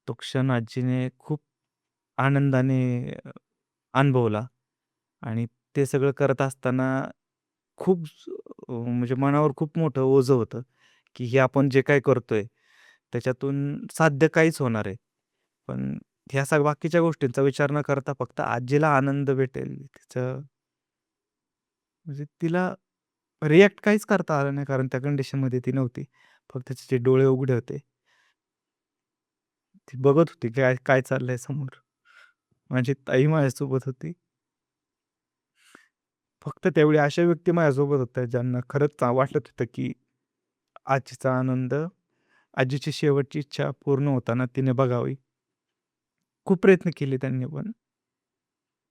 तो क्षण आजीने खूप आनंदाने अनुभवला आणि ते सगळं करत असताना खूप म्हणजे मनावर खूप मोठं ओझं होतं, की हे आपण जे काही करतोय, त्याच्यातून साध्य काहीच होणार आहे. पण ह्या बाकीच्या गोष्टींचा विचार न करता फक्त आजीला आनंद भेटेल, तिचं म्हणजे तिला रिएक्ट काहीच करता आलं नाही, कारण त्या कंडिशनमध्ये ती नव्हती. फक्त तिचे डोळे उघडे होते. ती बघत होती काय काय चाललंय समोर. माझी ताई माझ्यासोबत होती. फक्त तेवढी अशा व्यक्ती माझ्यासोबत होत्या, ज्यांना खरंच वाटत होतं, की आजीचा आनंद, आजीची शेवटची इच्छा पूर्ण होताना तिने बघावी. खूप प्रयत्न केले त्यांनी पण.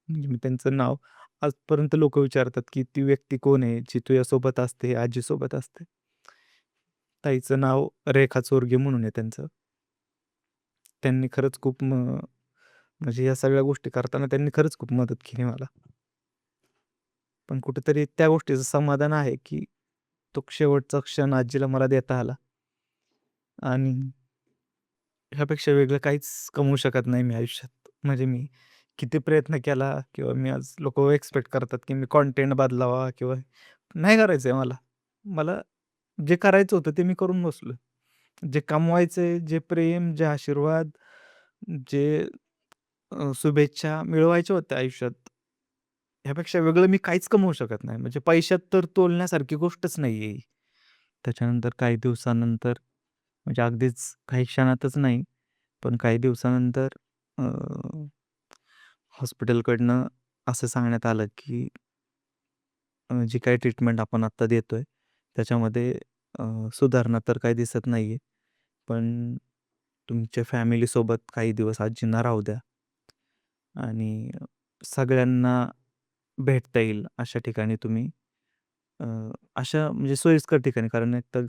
म्हणजे मी त्यांचं नाव आजपर्यंत लोकं विचारतात, की ती व्यक्ती कोण आहे, जी तुझ्यासोबत असते, आजीसोबत असते. ताईचं नाव रेखा चोरगे म्हणून आहे त्यांचं. त्यांनी खरंच खूप म्हणजे या सगळ्या गोष्टी करताना त्यांनी खरंच खूप मदत केली मला. पण कुठेतरी त्या गोष्टीचं समाधान आहे, की तो शेवटचा क्षण आजीला मला देता आला आणि ह्यापेक्षा वेगळं काहीच कमवू शकत नाही मी आयुष्यात. म्हणजे मी किती प्रयत्न केला किंवा मी आज लोकं एक्सपेक्ट करतात, की मी कंटेंट बदलावा किंवा नाही करायचंय मला. मला जे करायचं होतं ते मी करून बसलोय. जे कमवायचंय, जे प्रेम, जे आशीर्वाद, जे शुभेच्छा मिळवायच्या होत्या आयुष्यात, ह्यापेक्षा वेगळं मी काहीच कमवू शकत नाही. म्हणजे पैशात तर तोलण्यासारखी गोष्टच नाहीये ही. त्याच्यानंतर काही दिवसानंतर म्हणजे अगदीच काही क्षणातच नाही, पण काही दिवसानंतर अ, हॉस्पिटलकडनं असं सांगण्यात आलं, की जी काही ट्रीटमेंट आपण आत्ता देतोय, त्याच्यामध्ये सुधारणा तर काही दिसत नाहीये. पण तुमच्या फॅमिलीसोबत काही दिवस आजींना राहू द्या आणि सगळ्यांना भेटता येईल अशा ठिकाणी तुम्ही अ, अशा म्हणजे सोयीस्कर ठिकाणी कारण एक तर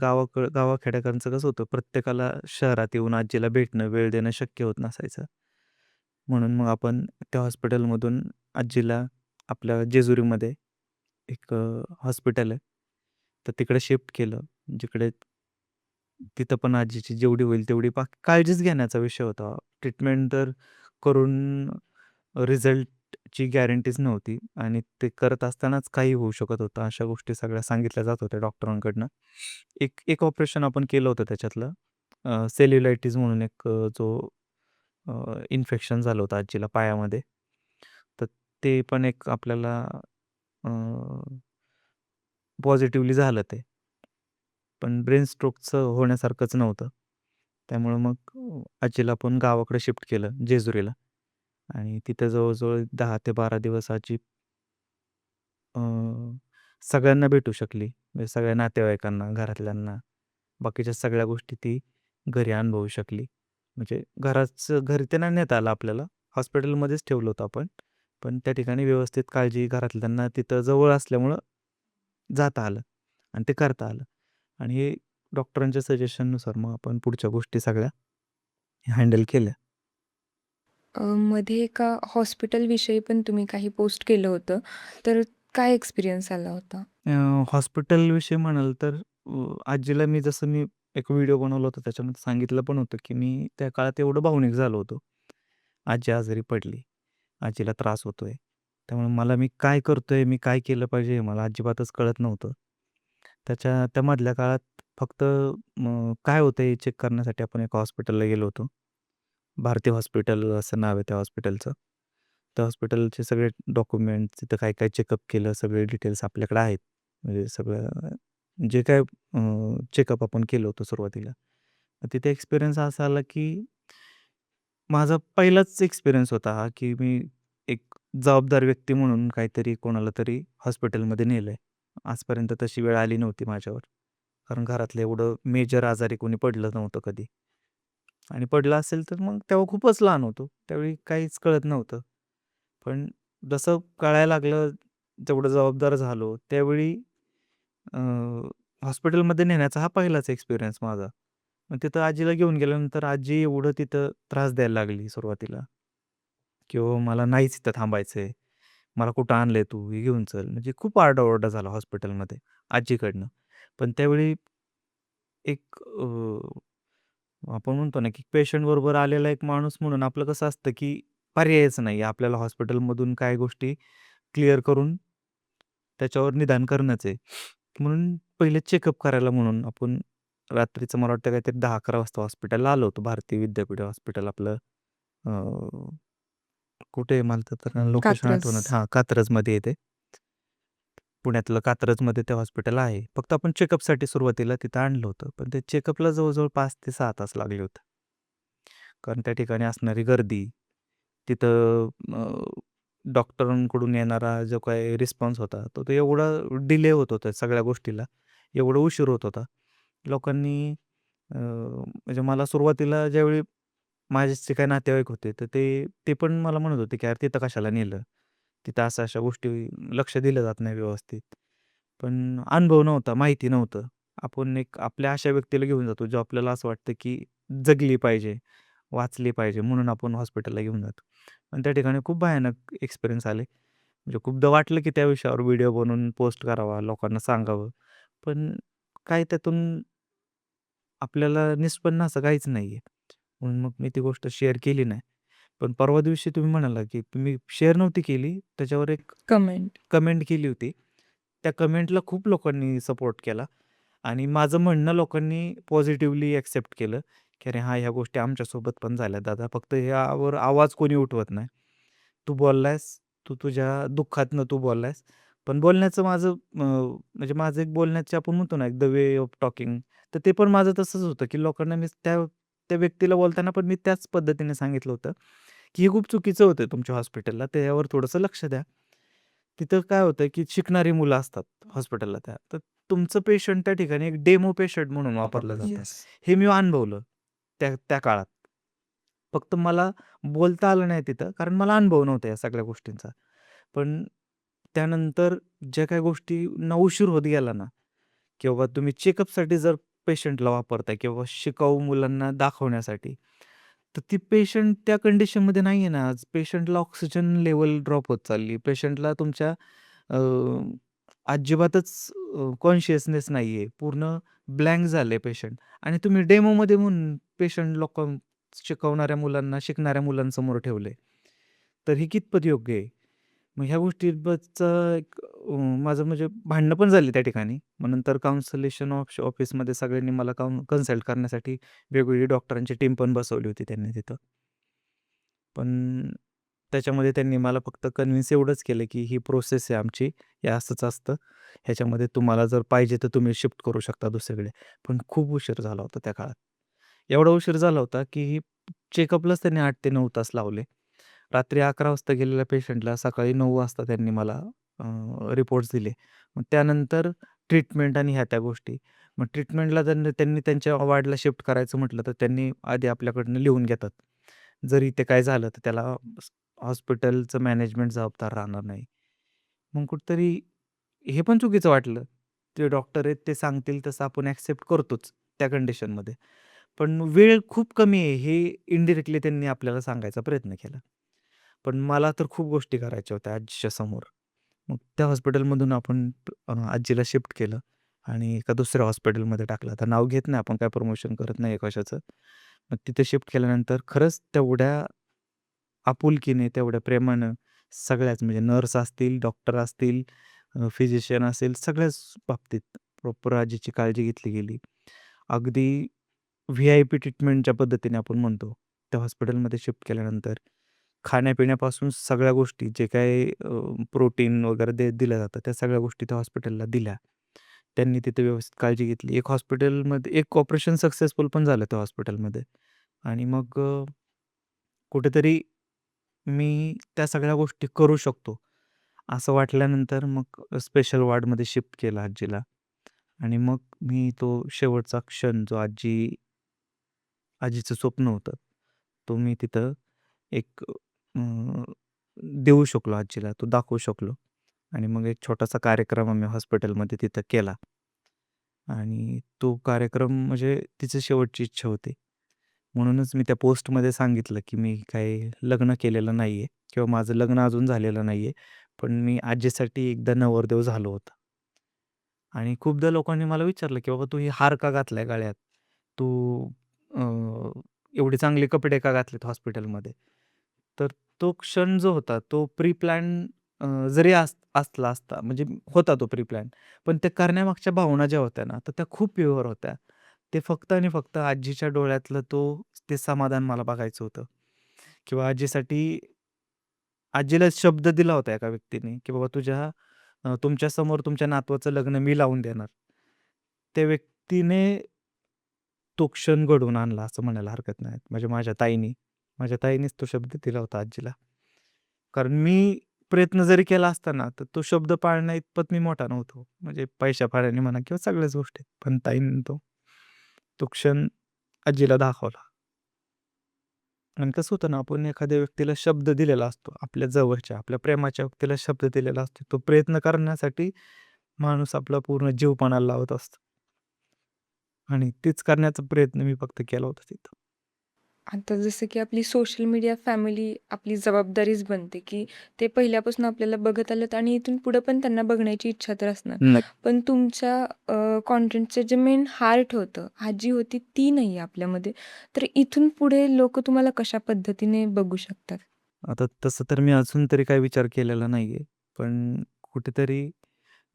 गावाखेड्याकरांचं कसं होतं प्रत्येकाला शहरात येऊन आजीला भेटणं, वेळ देणं शक्य होत नसायचं. म्हणून मग आपण त्या हॉस्पिटलमधून आजीला आपल्या जेजुरीमध्ये एक हॉस्पिटल आहे. तर तिकडे शिफ्ट केलं. जिकडे तिथं पण आजीची जेवढी होईल तेवढी काळजीच घेण्याचा विषय होता. ट्रीटमेंट तर करून रिझल्टची गॅरंटीच नव्हती आणि ते करत असतानाच काही होऊ शकत होतं. अशा गोष्टी सगळ्या सांगितल्या जात होत्या डॉक्टरांकडनं. एक एक ऑपरेशन आपण केलं होतं त्याच्यातलं. सेल्युलायटिस म्हणून एक जो इन्फेक्शन झालं होतं आजीला पायामध्ये. तर ते पण एक आपल्याला अ, पॉझिटिव्हली झालं ते. पण ब्रेन स्ट्रोकचं होण्यासारखंच नव्हतं. त्यामुळं मग आजीला आपण गावाकडे शिफ्ट केलं जेजुरीला आणि तिथं जवळ-जवळ 10 ते 12 दिवस आजी अ, सगळ्यांना भेटू शकली. म्हणजे सगळ्या नातेवाईकांना, घरातल्यांना, बाकीच्या सगळ्या गोष्टी ती घरी अनुभवू शकली. म्हणजे घरी तर नाही नेता आलं आपल्याला. हॉस्पिटलमध्येच ठेवलं होतं आपण. पण त्या ठिकाणी व्यवस्थित काळजी घरातल्यांना तिथं जवळ असल्यामुळं जाता आलं आणि ते करता आलं आणि हे डॉक्टरांच्या सजेशननुसार मग आपण पुढच्या गोष्टी सगळ्या हँडल केल्या. मध्ये एका हॉस्पिटलविषयी पण तुम्ही काही पोस्ट केलं होतं. तर काय एक्सपिरियन्स आला होता? हॉस्पिटलविषयी म्हणाल तर आजीला मी एक व्हिडिओ बनवला होता त्याच्यामध्ये सांगितलं पण होतं, की मी त्या काळात एवढं भावनिक झालो होतो. आजी आजारी पडली. आजीला त्रास होतोय. त्यामुळे मी काय करतोय, मी काय केलं पाहिजे हे मला अजिबातच कळत नव्हतं. त्या मधल्या काळात फक्त काय होतंय हे चेक करण्यासाठी आपण एका हॉस्पिटलला गेलो होतो. भारती हॉस्पिटल असं नाव आहे त्या हॉस्पिटलचं. त्या हॉस्पिटलचे सगळे डॉक्युमेंट्स, तिथं काय-काय चेकअप केलं, सगळे डिटेल्स आपल्याकडे आहेत. म्हणजे सगळं जे काय चेकअप आपण केलं होतं सुरुवातीला. तर तिथे एक्सपिरियन्स असा आला, की माझा पहिलाच एक्सपिरियन्स होता हा, की मी एक जबाबदार व्यक्ती म्हणून काहीतरी कोणाला तरी हॉस्पिटलमध्ये नेलंय. आजपर्यंत तशी वेळ आली नव्हती माझ्यावर. कारण घरातलं एवढं मेजर आजारी कोणी पडलं नव्हतं कधी. आणि पडलं असेल तर मग तेव्हा खूपच लहान होतो. त्यावेळी काहीच कळत नव्हतं. पण जसं कळायला लागलं, तेवढं जबाबदार झालो, त्यावेळी अ, हॉस्पिटलमध्ये नेण्याचा हा पहिलाच एक्सपिरियन्स माझा. मग तिथं आजीला घेऊन गेल्यानंतर आजी एवढं तिथं त्रास द्यायला लागली सुरुवातीला, की "हो मला नाहीच इथं थांबायचंय. मला कुठं आणलंय तू? हे घेऊन चल." म्हणजे खूप आरडाओरडा झाला हॉस्पिटलमध्ये आजीकडनं. पण त्यावेळी एक आपण म्हणतो ना, की पेशंट बरोबर आलेला एक माणूस म्हणून आपलं कसं असतं, की पर्यायच नाही. आपल्याला हॉस्पिटलमधून काही गोष्टी क्लिअर करून त्याच्यावर निदान करणंच आहे. म्हणून पहिले चेकअप करायला म्हणून आपण रात्रीचं मला वाटतं काहीतरी 10-11 वाजता हॉस्पिटलला आलो होतो. भारती विद्यापीठ हॉस्पिटल आपलं अ, कुठे आहे मला तर लोकेशन कात्रज. आठवणार कात्रजमध्ये आहे पुण्यातलं कात्रजमध्ये ते हॉस्पिटल आहे. फक्त आपण चेकअपसाठी सुरुवातीला तिथं आणलं होतं. पण ते चेकअपला जवळ-जवळ 5 ते 6 तास लागले होते. कारण त्या ठिकाणी असणारी गर्दी, तिथं डॉक्टरांकडून येणारा जो काही रिस्पॉन्स होता, तो एवढा डिले होत होता सगळ्या गोष्टीला. एवढा उशीर होत होता. लोकांनी म्हणजे मला सुरुवातीला ज्यावेळी माझे जे काही नातेवाईक होते, तर ते पण मला म्हणत होते, की "यार तिथं कशाला नेलं? तिथं अशा-अशा गोष्टी लक्ष दिलं जात नाही व्यवस्थित." पण अनुभव नव्हता, माहिती नव्हतं. आपण एक आपल्या अशा व्यक्तीला घेऊन जातो, जो आपल्याला असं वाटतं, की जगली पाहिजे, वाचली पाहिजे म्हणून आपण हॉस्पिटलला घेऊन जातो. पण त्या ठिकाणी खूप भयानक एक्सपिरियन्स आले. म्हणजे खूपदा वाटलं, की त्या विषयावर व्हिडिओ बनवून पोस्ट करावा, लोकांना सांगावं. पण काय त्यातून आपल्याला निष्पन्न असं काहीच नाहीये. म्हणून मग मी ती गोष्ट शेअर केली नाही. पण परवा दिवशी तुम्ही म्हणाला, की तुम्ही शेअर नव्हती केली. त्याच्यावर एक कमेंट. कमेंट केली होती. त्या कमेंटला खूप लोकांनी सपोर्ट केला आणि माझं म्हणणं लोकांनी पॉझिटिव्हली एक्सेप्ट केलं, की "अरे हां, ह्या गोष्टी आमच्यासोबत पण झाल्या दादा. फक्त यावर आवाज कोणी उठवत नाही. तू बोललायस, तू तुझ्या दुःखातनं तू बोललायस." पण बोलण्याचं म्हणजे माझं एक बोलण्याची आपण म्हणतो ना, एक द वे ऑफ टॉकिंग तर ते पण माझं तसंच होतं, की लोकांना मी त्या त्या व्यक्तीला बोलताना पण मी त्याच पद्धतीने सांगितलं होतं, की "हे खूप चुकीचं होतं तुमच्या हॉस्पिटलला, त्याच्यावर थोडंसं लक्ष द्या." तिथं काय होतं, की शिकणारी मुलं असतात हॉस्पिटलला त्या. तर तुमचं पेशंट त्या ठिकाणी एक डेमो पेशंट म्हणून वापरलं जातं. येस. हे मी अनुभवलं त्या त्या काळात. फक्त मला बोलता आलं नाही तिथं, कारण मला अनुभव नव्हता या सगळ्या गोष्टींचा. पण त्यानंतर ज्या काही गोष्टींना उशीर होत गेला ना, किंवा तुम्ही चेकअपसाठी जर पेशंटला वापरताय किंवा शिकाऊ मुलांना दाखवण्यासाठी, तर ती पेशंट त्या कंडिशनमध्ये नाही आहे ना आज. पेशंटला ऑक्सिजन लेव्हल ड्रॉप होत चालली. पेशंटला तुमच्या अ, अजिबातच कॉन्शियसनेस नाहीये. पूर्ण ब्लँक झाले पेशंट आणि तुम्ही डेमोमध्ये म्हणून पेशंट शिकवणाऱ्या मुलांना, शिकणाऱ्या मुलांसमोर ठेवले. तर हे कितपत योग्य आहे? मग ह्या गोष्टीबाबतचं एक माझं म्हणजे भांडणं पण झाली त्या ठिकाणी. मग नंतर काउन्सिलेशन ऑफिसमध्ये सगळ्यांनी मला कन्सल्ट करण्यासाठी वेगवेगळी डॉक्टरांची टीम पण बसवली होती त्यांनी तिथं. पण त्याच्यामध्ये त्यांनी मला फक्त कन्विन्स एवढंच केलं, की ही प्रोसेस आहे आमची, हे असंच असतं. ह्याच्यामध्ये तुम्हाला जर पाहिजे तर तुम्ही शिफ्ट करू शकता दुसरीकडे. पण खूप उशीर झाला होता त्या काळात. एवढा उशीर झाला होता, की चेकअपलाच त्यांनी 8 ते 9 तास लावले. रात्री 11 वाजता गेलेल्या पेशंटला सकाळी 9 वाजता त्यांनी मला रिपोर्ट्स दिले. मग त्यानंतर ट्रीटमेंट आणि ह्या त्या गोष्टी. मग ट्रीटमेंटला त्यांनी त्यांनी त्यांच्या वॉर्डला शिफ्ट करायचं म्हटलं, तर त्यांनी आधी आपल्याकडनं लिहून घेतात. जर इथे काय झालं, तर त्याला हॉस्पिटलचं मॅनेजमेंट जबाबदार राहणार नाही. मग कुठेतरी हे पण चुकीचं वाटलं. ते डॉक्टर आहेत ते सांगतील तसं आपण ॲक्सेप्ट करतोच त्या कंडिशनमध्ये. पण वेळ खूप कमी आहे हे इनडायरेक्टली त्यांनी आपल्याला सांगायचा प्रयत्न केला. पण मला तर खूप गोष्टी करायच्या होत्या आजीच्या समोर. मग त्या हॉस्पिटलमधून आपण आजीला शिफ्ट केलं आणि एका दुसऱ्या हॉस्पिटलमध्ये टाकलं. आता नाव घेत नाही आपण काय प्रमोशन करत नाही कशाचं. मग तिथे शिफ्ट केल्यानंतर खरंच तेवढ्या आपुलकीने, तेवढ्या प्रेमानं सगळ्याच म्हणजे नर्स असतील, डॉक्टर असतील, फिजिशियन असेल, सगळ्याच बाबतीत प्रॉपर आजीची काळजी घेतली गेली. अगदी व्ही-आय-पी ट्रीटमेंटच्या पद्धतीने आपण म्हणतो. त्या हॉस्पिटलमध्ये शिफ्ट केल्यानंतर खाण्यापिण्यापासून सगळ्या गोष्टी जे काही प्रोटीन वगैरे दिलं जातं, त्या सगळ्या गोष्टी त्या हॉस्पिटलला दिल्या. त्यांनी तिथे व्यवस्थित काळजी घेतली. एक हॉस्पिटलमध्ये एक ऑपरेशन सक्सेसफुल पण झालं त्या हॉस्पिटलमध्ये आणि मग कुठेतरी मी त्या सगळ्या गोष्टी करू शकतो, असं वाटल्यानंतर मग स्पेशल वॉर्डमध्ये शिफ्ट केलं आजीला आणि मग मी तो शेवटचा क्षण जो आजीचं स्वप्न होतं, तो मी तिथं एक देऊ शकलो आजीला, तो दाखवू शकलो आणि मग एक छोटासा कार्यक्रम आम्ही हॉस्पिटलमध्ये तिथं केला आणि तो कार्यक्रम म्हणजे तिची शेवटची इच्छा होती. म्हणूनच मी त्या पोस्टमध्ये सांगितलं, की मी काही लग्न केलेलं नाहीये किंवा माझं लग्न अजून झालेलं नाहीये. पण मी आजीसाठी एकदा नवरदेव झालो होतो. आणि खूपदा लोकांनी मला विचारलं, की "बाबा तू हे हार का घातलाय गळ्यात? तू अ, एवढे चांगले कपडे का घातलेत हॉस्पिटलमध्ये?" तर तो क्षण जो होता तो प्री प्लॅन जरी असला असता म्हणजे होता तो प्री प्लॅन. पण ते करण्यामागच्या भावना ज्या होत्या ना, तर त्या खूप प्युअर होत्या. ते फक्त आणि फक्त आजीच्या डोळ्यातलं ते समाधान मला बघायचं होतं किंवा आजीला शब्द दिला होता एका व्यक्तीने, की "बाबा तुमच्यासमोर तुमच्या नातवाचं लग्न मी लावून देणार." त्या व्यक्तीने तो क्षण घडवून आणला असं म्हणायला हरकत नाही. म्हणजे माझ्या ताईनीच तो शब्द दिला होता आजीला. कारण मी प्रयत्न जरी केला असता ना, तर तो शब्द पाळण्या इतपत मी मोठा नव्हतो. म्हणजे पैशापाण्याने म्हणा किंवा सगळ्याच गोष्टीत. पण ताईंनी तो क्षण आजीला दाखवला. आणि कसं होतं ना, आपण एखाद्या व्यक्तीला शब्द दिलेला असतो. आपल्या जवळच्या, आपल्या प्रेमाच्या व्यक्तीला शब्द दिलेला असतो. तो प्रयत्न करण्यासाठी माणूस आपला पूर्ण जीव पणाला लावत असतो. आणि तेच करण्याचा प्रयत्न मी फक्त केला होता तिथं. आता जसं की आपली सोशल मीडिया फॅमिली आपली जबाबदारीच बनते, की ते पहिल्यापासून आपल्याला बघत आलेत आणि इथून पुढे पण त्यांना बघण्याची इच्छा तर असणार. पण तुमच्या कंटेंटचं जे मेन हार्ट होतं, आजी होती ती नाही आहे आपल्यामध्ये. तर इथून पुढे लोकं तुम्हाला कशा पद्धतीने बघू शकतात? आता तसं तर मी अजून तरी काही विचार केलेला नाहीये. पण कुठेतरी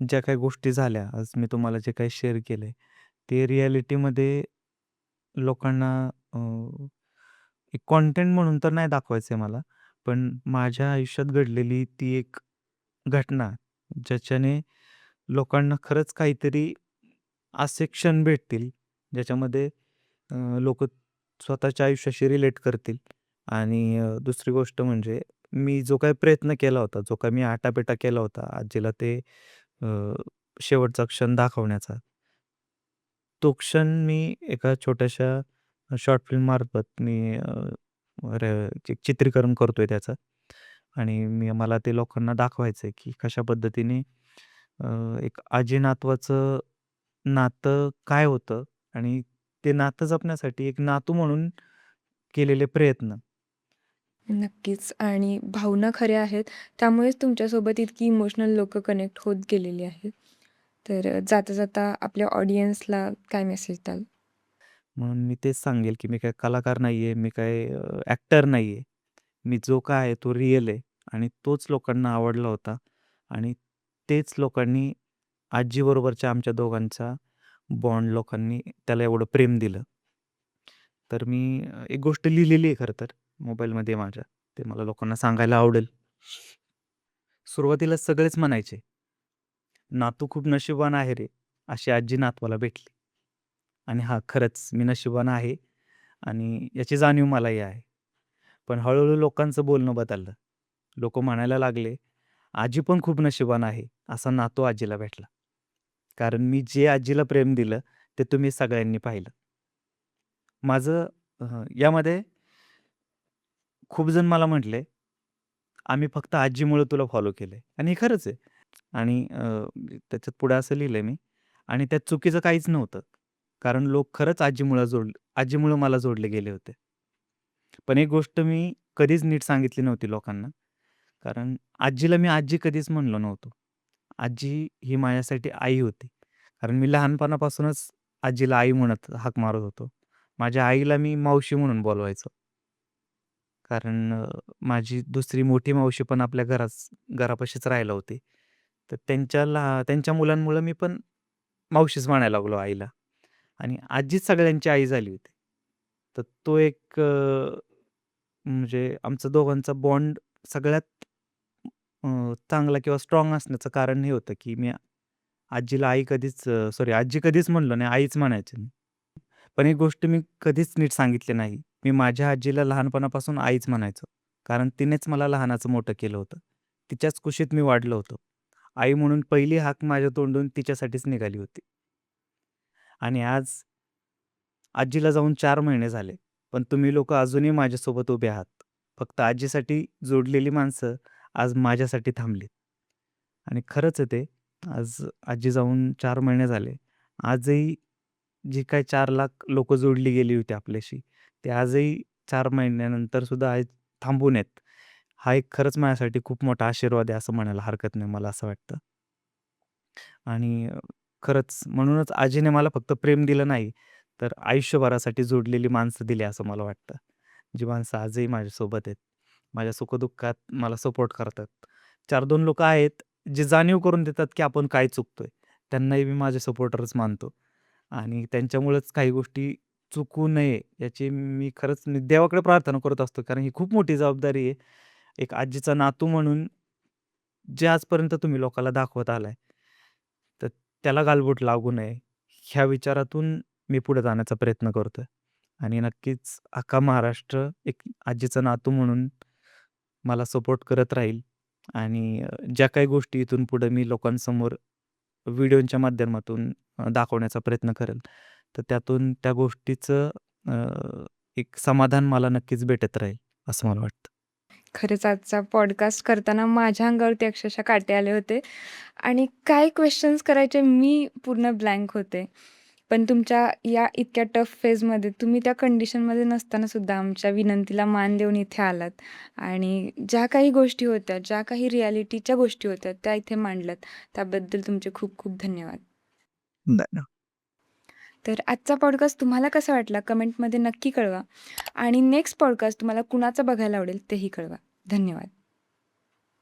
ज्या काही गोष्टी झाल्या, आज मी तुम्हाला जे काही शेअर केलंय, ते रिॲलिटीमध्ये लोकांना एक कंटेंट म्हणून तर नाही दाखवायचंय मला. पण माझ्या आयुष्यात घडलेली ती एक घटना, ज्याच्याने लोकांना खरंच काहीतरी असे क्षण भेटतील, ज्याच्यामध्ये लोकं स्वतःच्या आयुष्याशी रिलेट करतील आणि दुसरी गोष्ट म्हणजे मी जो काही प्रयत्न केला होता, जो काही मी आटापिटा केला होता आजीला ते अ, शेवटचा क्षण दाखवण्याचा, तो क्षण मी एका छोट्याशा शॉर्ट फिल्ममार्फत मी एक चित्रीकरण करतोय त्याचं आणि मला ते लोकांना दाखवायचं आहे, की कशा पद्धतीने अ, एक आजी-नातवाचं नातं काय होतं आणि ते नातं जपण्यासाठी एक नातू म्हणून केलेले प्रयत्न. नक्कीच आणि भावना खऱ्या आहेत. त्यामुळेच तुमच्यासोबत इतकी इमोशनल लोकं कनेक्ट होत गेलेली आहेत. तर जाता-जाता आपल्या ऑडियन्सला काय मेसेज द्याल? म्हणून मी तेच सांगेल, की मी काही कलाकार नाहीये, मी काही ॲक्टर नाहीये. मी जो काय आहे तो रिअल आहे आणि तोच लोकांना आवडला होता आणि तेच लोकांनी आजीबरोबरच्या आमच्या दोघांचा बॉन्ड लोकांनी त्याला एवढं प्रेम दिलं. तर मी एक गोष्ट लिहिलेली आहे खरं तर मोबाईलमध्ये माझ्या. ते मला लोकांना सांगायला आवडेल. सुरुवातीला सगळेच म्हणायचे, "नातू खूप नशिबवान आहे रे, अशी आजी नातवाला भेटली." आणि हां, खरंच मी नशिबवान आहे आणि याची जाणीव मलाही आहे. पण हळू लोकांचं बोलणं बदललं. लोकं म्हणायला लागले, "आजी पण खूप नशिबवान आहे, असा नातू आजीला भेटला." कारण मी जे आजीला प्रेम दिलं, ते तुम्ही सगळ्यांनी पाहिलं. माझं यामध्ये खूप जण मला म्हटले, आम्ही फक्त आजीमुळं तुला फॉलो केलंय आणि हे खरंच आहे. आणि त्याच्यात पुढे असं लिहिलंय मी आणि त्यात चुकीचं काहीच नव्हतं. कारण लोक खरंच आजीमुळं मला जोडले गेले होते. पण एक गोष्ट मी कधीच नीट सांगितली नव्हती लोकांना. कारण आजीला मी आजी कधीच म्हणलो नव्हतो. आजी ही माझ्यासाठी आई होती. कारण मी लहानपणापासूनच आजीला आई म्हणत हाक मारत होतो. माझ्या आईला मी मावशी म्हणून बोलवायचो. कारण माझी दुसरी मोठी मावशी पण आपल्या घरापाशीच राहायला होती. तर त्यांच्या मुलांमुळं मी पण मावशीच म्हणायला लागलो आईला आणि आजीच सगळ्यांची आई झाली होती. तर तो एक म्हणजे आमचा दोघांचा बॉन्ड सगळ्यात चांगला किंवा स्ट्राँग असण्याचं कारण हे होतं, की मी आजी कधीच म्हणलो नाही, आईच म्हणायचे मी. पण एक गोष्ट मी कधीच नीट सांगितली नाही. मी माझ्या आजीला लहानपणापासून आईच म्हणायचो. कारण तिनेच मला लहानाचं मोठं केलं होतं. तिच्याच कुशीत मी वाढलो होतो. आई म्हणून पहिली हाक माझ्या तोंडून तिच्यासाठीच निघाली होती. आणि आज आजीला जाऊन 4 महिने झाले. पण तुम्ही लोकं अजूनही माझ्यासोबत उभे आहात. फक्त आजीसाठी जोडलेली माणसं आज माझ्यासाठी थांबलीत. आणि खरंच आहे ते. आज आजी जाऊन 4 महिने झाले. आजही जी काही 4,00,000 लोकं जोडली गेली होती आपल्याशी, ते आजही 4 महिन्यानंतर सुद्धा आहेत, थांबून आहेत. हा एक खरंच माझ्यासाठी खूप मोठा आशीर्वाद आहे असं म्हणायला हरकत नाही मला असं वाटतं. आणि खरंच म्हणूनच आजीने मला फक्त प्रेम दिलं नाही, तर आयुष्यभरासाठी जोडलेली माणसं दिली असं मला वाटतं. जी माणसं आजही माझ्यासोबत आहेत. माझ्या सुख-दुःखात मला सपोर्ट करतात. 4-2 लोकं आहेत, जे जाणीव करून देतात, की आपण काय चुकतोय. त्यांनाही मी माझे सपोर्टरच मानतो आणि त्यांच्यामुळेच काही गोष्टी चुकू नये याची मी खरंच देवाकडे प्रार्थना करत असतो. कारण ही खूप मोठी जबाबदारी आहे. एक आजीचा नातू म्हणून जे आजपर्यंत तुम्ही लोकाला दाखवत आलाय, तर त्याला गालबोट लागू नये, ह्या विचारातून मी पुढे जाण्याचा प्रयत्न करतोय. आणि नक्कीच अख्खा महाराष्ट्र एक आजीचा नातू म्हणून मला सपोर्ट करत राहील आणि ज्या काही गोष्टी इथून पुढे मी लोकांसमोर व्हिडिओच्या माध्यमातून दाखवण्याचा प्रयत्न करेल, तर त्यातून त्या गोष्टीचं एक समाधान मला नक्कीच भेटत राहील, असं मला वाटतं. खरंच आजचा पॉडकास्ट करताना माझ्या अंगावरती अक्षरशः काटे आले होते आणि काय क्वेश्चन्स करायचे मी पूर्ण ब्लँक होते. पण तुमच्या या इतक्या टफ फेजमध्ये तुम्ही त्या कंडिशनमध्ये नसताना सुद्धा आमच्या विनंतीला मान देऊन इथे आलात आणि ज्या काही गोष्टी होत्या, ज्या काही रिॲलिटीच्या गोष्टी होत्या, त्या इथे मांडल्यात. त्याबद्दल तुमचे खूप खूप धन्यवाद. धन्यवाद. तर आजचा पॉडकास्ट तुम्हाला कसा वाटला कमेंटमध्ये नक्की कळवा आणि नेक्स्ट पॉडकास्ट तुम्हाला कुणाचा बघायला आवडेल तेही कळवा. धन्यवाद.